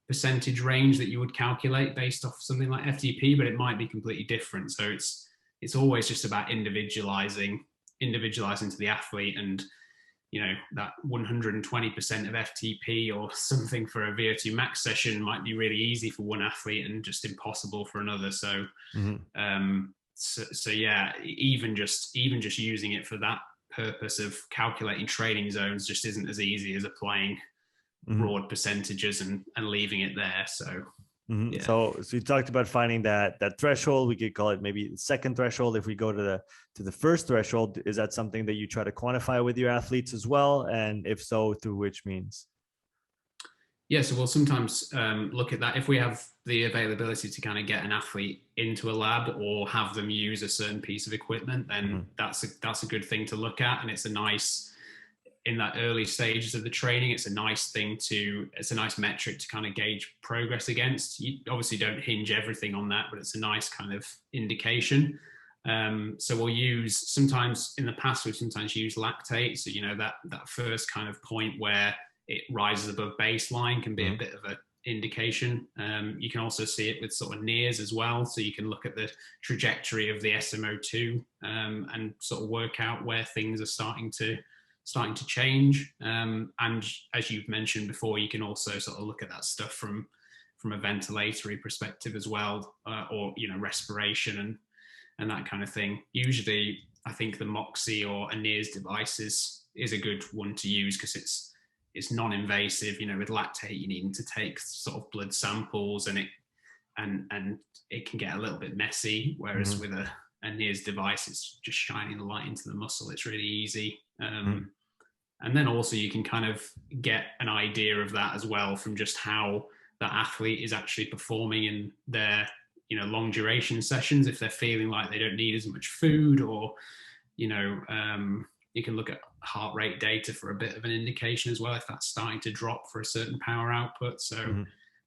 percentage range that you would calculate based off something like FTP, but it might be completely different. So it's always just about individualizing to the athlete, and that 120% of FTP or something for a VO2 max session might be really easy for one athlete and just impossible for another. So so yeah, even just using it for that purpose of calculating training zones just isn't as easy as applying broad percentages and leaving it there. So yeah. So you talked about finding that threshold. We could call it maybe the second threshold. If we go to the first threshold, is that something that you try to quantify with your athletes as well? And if so, through which means? Yeah, so we'll sometimes look at that. If we have the availability to kind of get an athlete into a lab or have them use a certain piece of equipment, then that's a good thing to look at. And it's in that early stages of the training, it's a nice metric to kind of gauge progress against. You obviously don't hinge everything on that, but it's a nice kind of indication. So sometimes in the past, we've sometimes used lactate. So, that first kind of point where it rises above baseline can be a bit of an indication. You can also see it with sort of NIRS as well. So you can look at the trajectory of the SMO2 and sort of work out where things are starting to change. And as you've mentioned before, you can also sort of look at that stuff from a ventilatory perspective as well, or respiration and that kind of thing. Usually, I think the Moxy or a NIRS device is a good one to use because it's non-invasive. With lactate, you need to take sort of blood samples, and it can get a little bit messy. Whereas with a NIRS device, it's just shining the light into the muscle. It's really easy. And then also you can kind of get an idea of that as well from just how that athlete is actually performing in their long duration sessions. If they're feeling like they don't need as much food, or you can look at heart rate data for a bit of an indication as well, if that's starting to drop for a certain power output. So I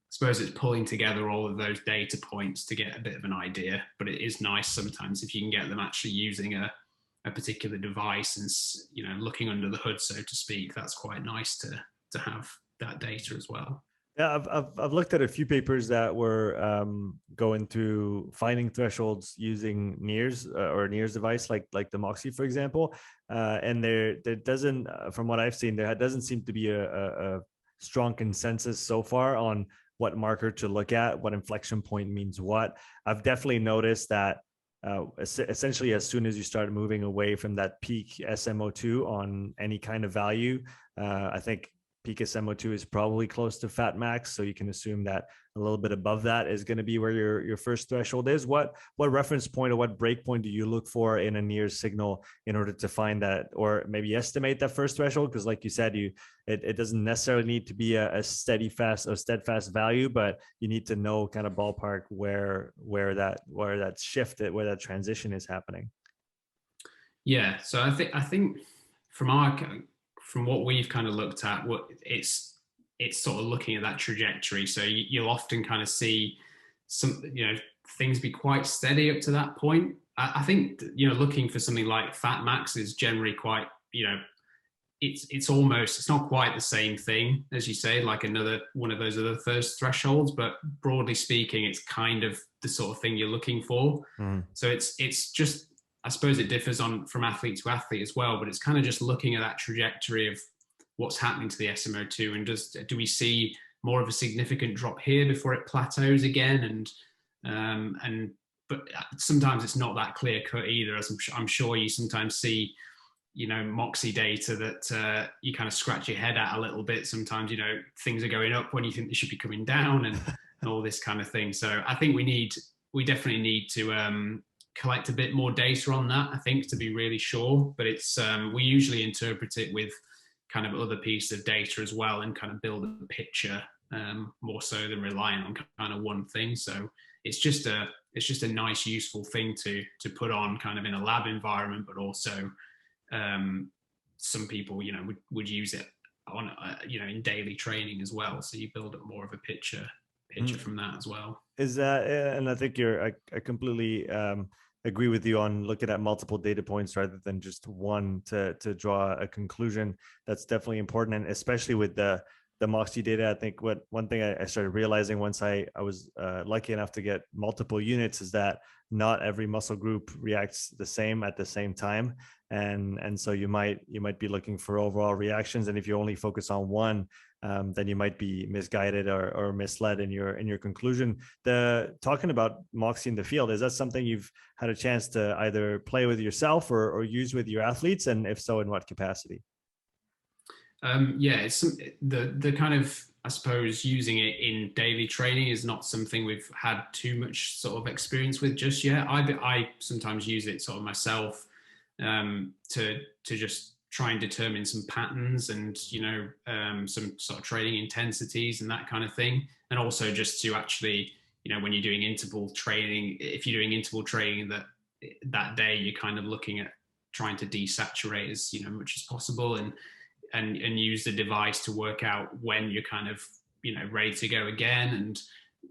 suppose it's pulling together all of those data points to get a bit of an idea. But it is nice sometimes if you can get them actually using a particular device and looking under the hood, so to speak. That's quite nice to have that data as well. Yeah, I've looked at a few papers that were going through finding thresholds using NIRS or NIRS device like the Moxy, for example, and there doesn't, from what I've seen, there doesn't seem to be a strong consensus so far on what marker to look at, what inflection point means what. I've definitely noticed that essentially as soon as you start moving away from that peak SMO2 on any kind of value, I think peak SMO2 is probably close to fat max. So you can assume that a little bit above that is going to be where your first threshold is. What reference point or what break point do you look for in a NIRS signal in order to find that, or maybe estimate that first threshold? Because like you said, it doesn't necessarily need to be a steadfast value, but you need to know kind of ballpark where that shift, where that transition is happening. Yeah. So I think from what we've kind of looked at, it's sort of looking at that trajectory. So you'll often kind of see some, things be quite steady up to that point. I think, looking for something like fat max is generally quite, it's not quite the same thing as you say, like another one of those other first thresholds, but broadly speaking, it's kind of the sort of thing you're looking for. So it's just, I suppose it differs from athlete to athlete as well, but it's kind of just looking at that trajectory of what's happening to the SMO2, and do we see more of a significant drop here before it plateaus again? But sometimes it's not that clear cut either, as I'm sure you sometimes see, Moxy data that you kind of scratch your head at a little bit. Sometimes, things are going up when you think they should be coming down, and all this kind of thing. So I think we definitely need to collect a bit more data on that, I think, to be really sure. But it's we usually interpret it with kind of other pieces of data as well, and kind of build a picture more so than relying on kind of one thing. So it's just a nice, useful thing to put on kind of in a lab environment, but also some people would use it on in daily training as well. So you build up more of a picture from that as well. Is that, and I think I completely agree with you on looking at multiple data points rather than just one to draw a conclusion. That's definitely important, and especially with the Moxy data. I think one thing I started realizing once I was lucky enough to get multiple units is that not every muscle group reacts the same at the same time, and so you might be looking for overall reactions, and if you only focus on one, then you might be misguided or misled in your conclusion. Talking about Moxy in the field, is that something you've had a chance to either play with yourself or use with your athletes, and if so, in what capacity? Yeah, it's the kind of, I suppose, using it in daily training is not something we've had too much sort of experience with just yet. I sometimes use it sort of myself to just try and determine some patterns and some sort of training intensities and that kind of thing, and also just to actually when you're doing interval training, if you're doing interval training that day, you're kind of looking at trying to desaturate as much as possible, and and use the device to work out when you're kind of, ready to go again, and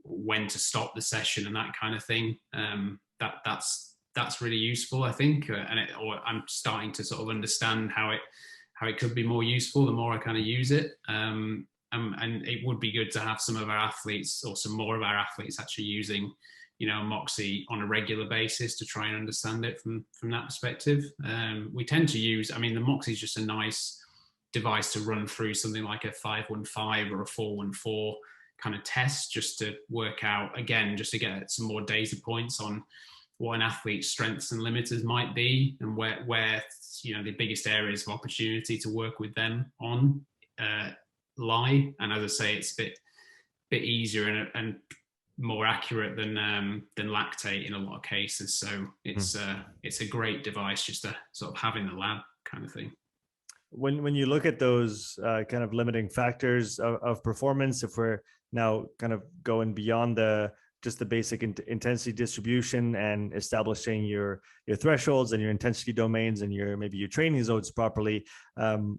when to stop the session and that kind of thing. That's really useful, I think, or I'm starting to sort of understand how it could be more useful the more I kind of use it. And it would be good to have some of our athletes, or some more of our athletes, actually using, Moxy on a regular basis to try and understand it from that perspective. We tend to use, the Moxy is just a nice device to run through something like a 515 or a 414 kind of test, just to work out, again, just to get some more data points on what an athlete's strengths and limiters might be, and where the biggest areas of opportunity to work with them on lie. And as I say, it's a bit easier and more accurate than lactate in a lot of cases. So it's a great device just to sort of have in the lab, kind of thing. When you look at those kind of limiting factors of performance, if we're now kind of going beyond just the basic intensity distribution and establishing your thresholds and your intensity domains and maybe your training zones properly,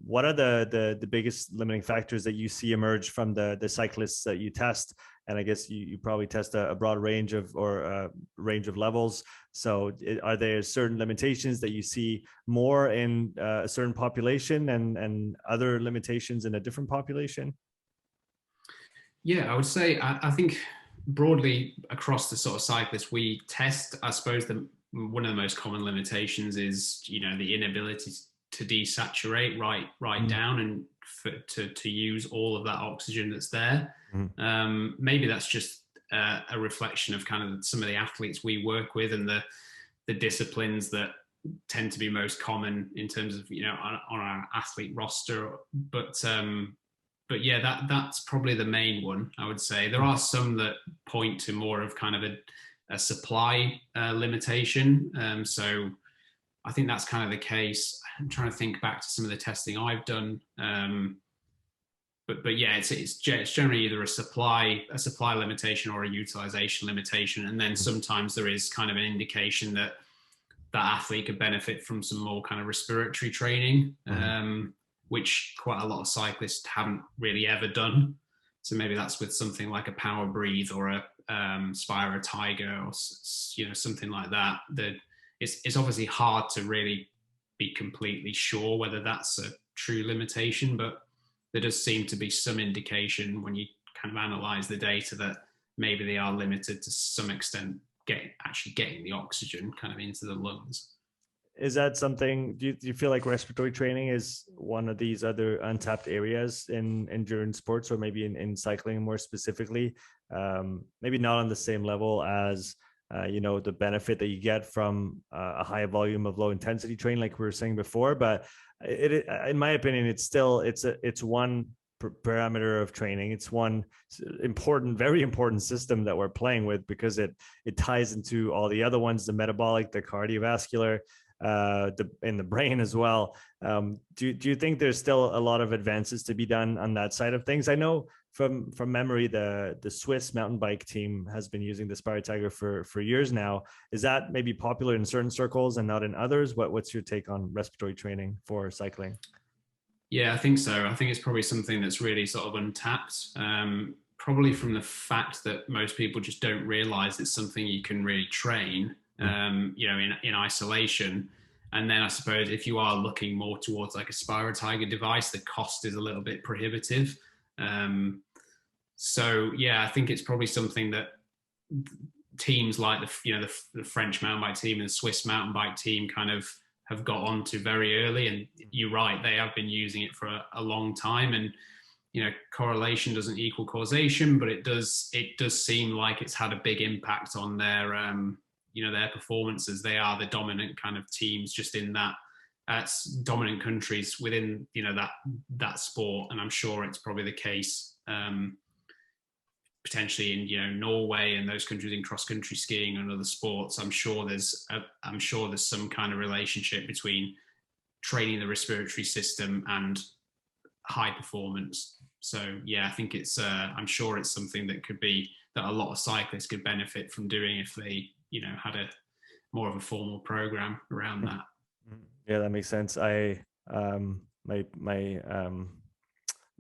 what are the biggest limiting factors that you see emerge from the cyclists that you test? And I guess you probably test a broad range of levels. So are there certain limitations that you see more in a certain population and other limitations in a different population? Yeah, I would say, I think broadly across the sort of cyclists we test, I suppose one of the most common limitations is, the inability to desaturate right down, and to use all of that oxygen that's there. Maybe that's just a reflection of kind of some of the athletes we work with and the disciplines that tend to be most common in terms of, on our athlete roster. But yeah, that's probably the main one, I would say. There are some that point to more of kind of a supply limitation. So I think that's kind of the case. I'm trying to think back to some of the testing I've done. But yeah, it's generally either a supply limitation or a utilization limitation. And then sometimes there is kind of an indication that athlete could benefit from some more kind of respiratory training. Which quite a lot of cyclists haven't really ever done. So maybe that's with something like a Power Breathe or a Spira Tiger, or something like that. It's obviously hard to really be completely sure whether that's a true limitation, but there does seem to be some indication when you kind of analyze the data that maybe they are limited to some extent getting the oxygen kind of into the lungs. Is that something, do you feel like respiratory training is one of these other untapped areas in endurance sports, or maybe in cycling more specifically? Maybe not on the same level as, the benefit that you get from a high volume of low intensity training, like we were saying before, but in my opinion, it's one parameter of training. It's one very important system that we're playing with, because it ties into all the other ones, the metabolic, the cardiovascular, in the brain as well. Do you think there's still a lot of advances to be done on that side of things? I know from memory, the Swiss mountain bike team has been using the Spira Tiger for years now. Is that maybe popular in certain circles and not in others? What's your take on respiratory training for cycling? Yeah, I think so. I think it's probably something that's really sort of untapped. Probably from the fact that most people just don't realize it's something you can really train, in isolation. And then I suppose if you are looking more towards like a Spira Tiger device, the cost is a little bit prohibitive. So yeah, I think it's probably something that teams like the French mountain bike team and the Swiss mountain bike team kind of have got onto very early. And you're right, they have been using it for a long time. And correlation doesn't equal causation, but it does seem like it's had a big impact on their their performances. They are the dominant kind of teams just in that dominant countries within that sport. And I'm sure it's probably the case potentially in Norway and those countries in cross country skiing and other sports. I'm sure there's some kind of relationship between training the respiratory system and high performance. So yeah, I think I'm sure it's something that a lot of cyclists could benefit from doing if they had a more of a formal program around that. Yeah, that makes sense. I my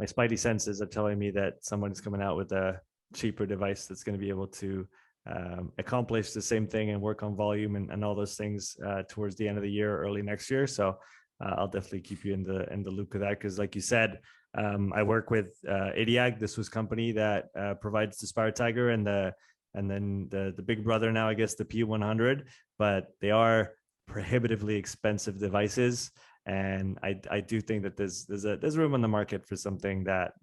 spidey senses are telling me that someone's coming out with a cheaper device that's going to be able to accomplish the same thing and work on volume and all those things towards the end of the year, early next year. So I'll definitely keep you in the loop of that, because like you said, I work with Idiag, the Swiss company that provides the Spire Tiger and then the big brother now, I guess, the P100, but they are prohibitively expensive devices. And I do think that there's room on the market for something that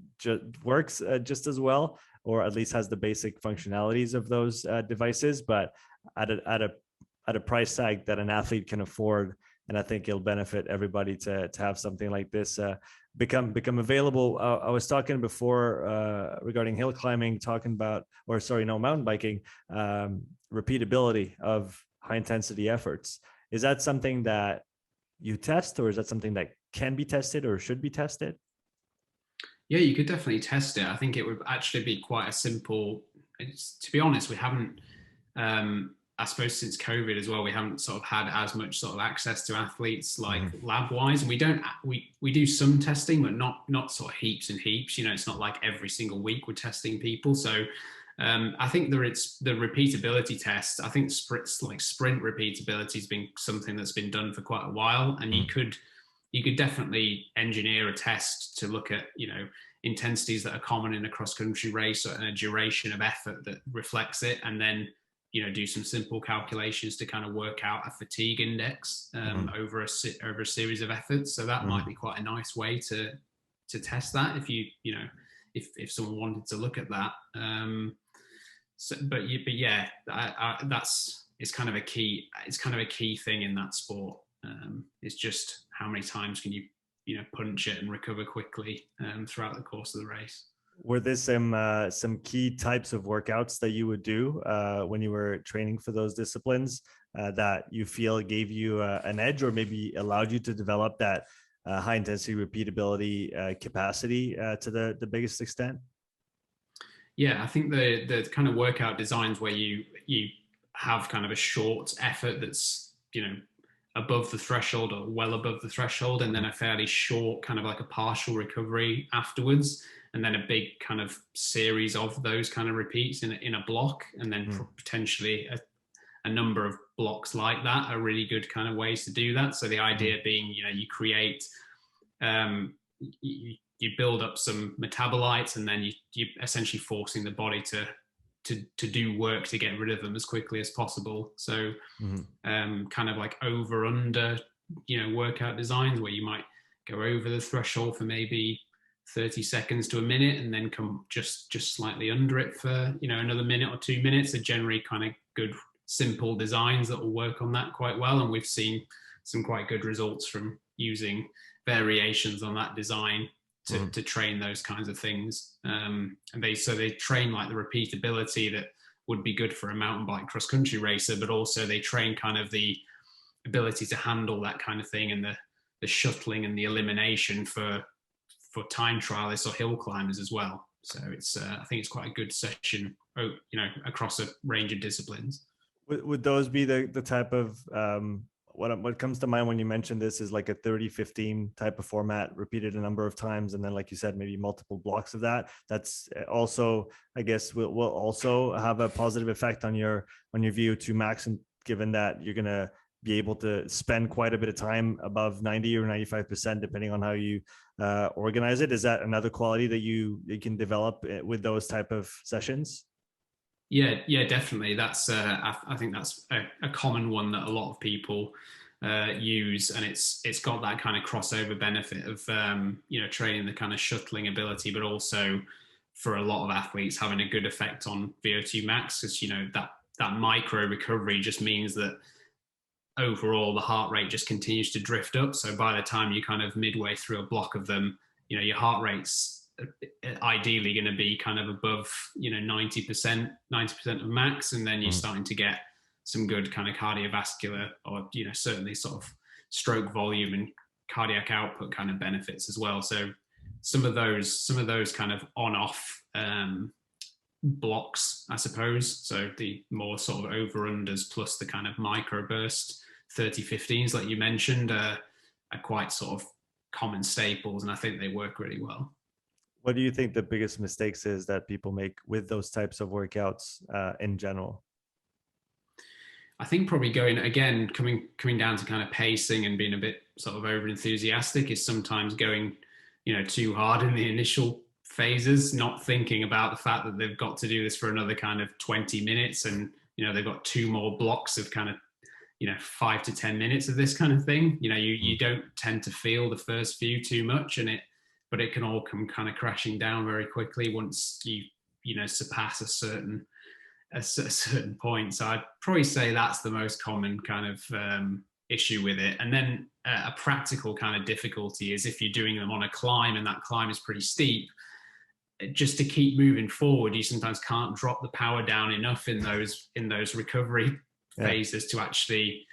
works just as well, or at least has the basic functionalities of those devices, but at a price tag that an athlete can afford. And I think it'll benefit everybody to have something like this become available. I was talking before regarding hill climbing, mountain biking, repeatability of high intensity efforts. Is that something that you test, or is that something that can be tested or should be tested? Yeah, you could definitely test it. I think it would actually be quite a simple. To be honest, we haven't. I suppose since COVID as well, we haven't sort of had as much sort of access to athletes like lab wise. We don't. We do some testing, but not sort of heaps and heaps. You know, it's not like every single week we're testing people. So I think it's the repeatability test. I think sprint repeatability has been something that's been done for quite a while, and you could definitely engineer a test to look at, you know, intensities that are common in a cross country race and a duration of effort that reflects it, and then, you know, do some simple calculations to kind of work out a fatigue index over a series of efforts. So that might be quite a nice way to test that if if someone wanted to look at that. It's kind of a key thing in that sport. It's just how many times can you punch it and recover quickly throughout the course of the race. Were there some key types of workouts that you would do when you were training for those disciplines that you feel gave you an edge, or maybe allowed you to develop that high intensity repeatability capacity to the biggest extent? Yeah, I think the kind of workout designs where you have kind of a short effort that's, you know, above the threshold or well above the threshold, and then a fairly short kind of like a partial recovery afterwards, and then a big kind of series of those kind of repeats in a block, and then potentially a number of blocks like that are really good kind of ways to do that. So the idea being, you know, you create you build up some metabolites, and then you essentially forcing the body to do work to get rid of them as quickly as possible. So kind of like over under, you know, workout designs where you might go over the threshold for maybe 30 seconds to a minute, and then come just slightly under it for, you know, another minute or 2 minutes, are generally kind of good simple designs that will work on that quite well. And we've seen some quite good results from using variations on that design to train those kinds of things. And they train like the repeatability that would be good for a mountain bike cross country racer, but also they train kind of the ability to handle that kind of thing, and the shuttling and the elimination for time trialists or hill climbers as well. So it's I think it's quite a good session, you know, across a range of disciplines. Would those be the type of what comes to mind when you mentioned this is like a 30-15 type of format repeated a number of times, and then, like you said, maybe multiple blocks of that? That's also, I guess, will also have a positive effect on your VO2 max, and given that you're going to be able to spend quite a bit of time above 90 or 95%, depending on how you organize it. Is that another quality that you can develop with those type of sessions? Yeah, definitely. That's I think that's a common one that a lot of people use, and it's got that kind of crossover benefit of you know, training the kind of shuttling ability, but also for a lot of athletes having a good effect on VO2 max, because, you know, that micro recovery just means that overall the heart rate just continues to drift up. So by the time you kind of midway through a block of them, you know, your heart rate's ideally going to be kind of above, you know, 90% of max, and then you're starting to get some good kind of cardiovascular, or, you know, certainly sort of stroke volume and cardiac output kind of benefits as well. So some of those kind of on-off blocks, I suppose, so the more sort of over-unders plus the kind of microburst 30-15s like you mentioned, are quite sort of common staples, and I think they work really well. What do you think the biggest mistakes is that people make with those types of workouts in general? I think probably coming down to kind of pacing and being a bit sort of over enthusiastic is sometimes going, too hard in the initial phases, not thinking about the fact that they've got to do this for another kind of 20 minutes, and they've got two more blocks of kind of 5 to 10 minutes of this kind of thing. You don't tend to feel the first few too much, but it can all come kind of crashing down very quickly once you surpass a certain point. So I'd probably say that's the most common kind of issue with it. And then a practical kind of difficulty is if you're doing them on a climb and that climb is pretty steep, just to keep moving forward, you sometimes can't drop the power down enough in those recovery phases to actually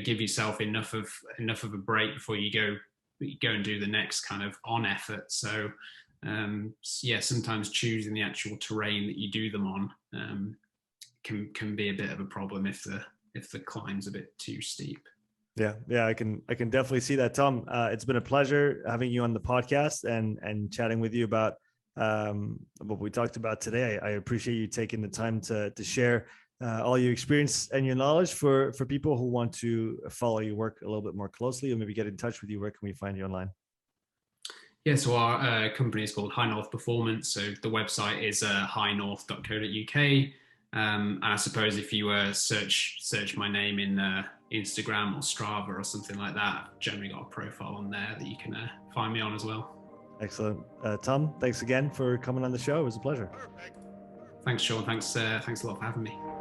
give yourself enough of a break before you go and do the next kind of on effort. So sometimes choosing the actual terrain that you do them on can be a bit of a problem if the climb's a bit too steep. Yeah, I can definitely see that, Tom. It's been a pleasure having you on the podcast and chatting with you about what we talked about today. I appreciate you taking the time to share all your experience and your knowledge for people who want to follow your work a little bit more closely or maybe get in touch with you. Where can we find you online? Yeah, so our company is called High North Performance. So the website is highnorth.co.uk. And I suppose if you search my name in Instagram or Strava or something like that, I've generally got a profile on there that you can find me on as well. Excellent. Tom, thanks again for coming on the show. It was a pleasure. Thanks, Sean. Thanks a lot for having me.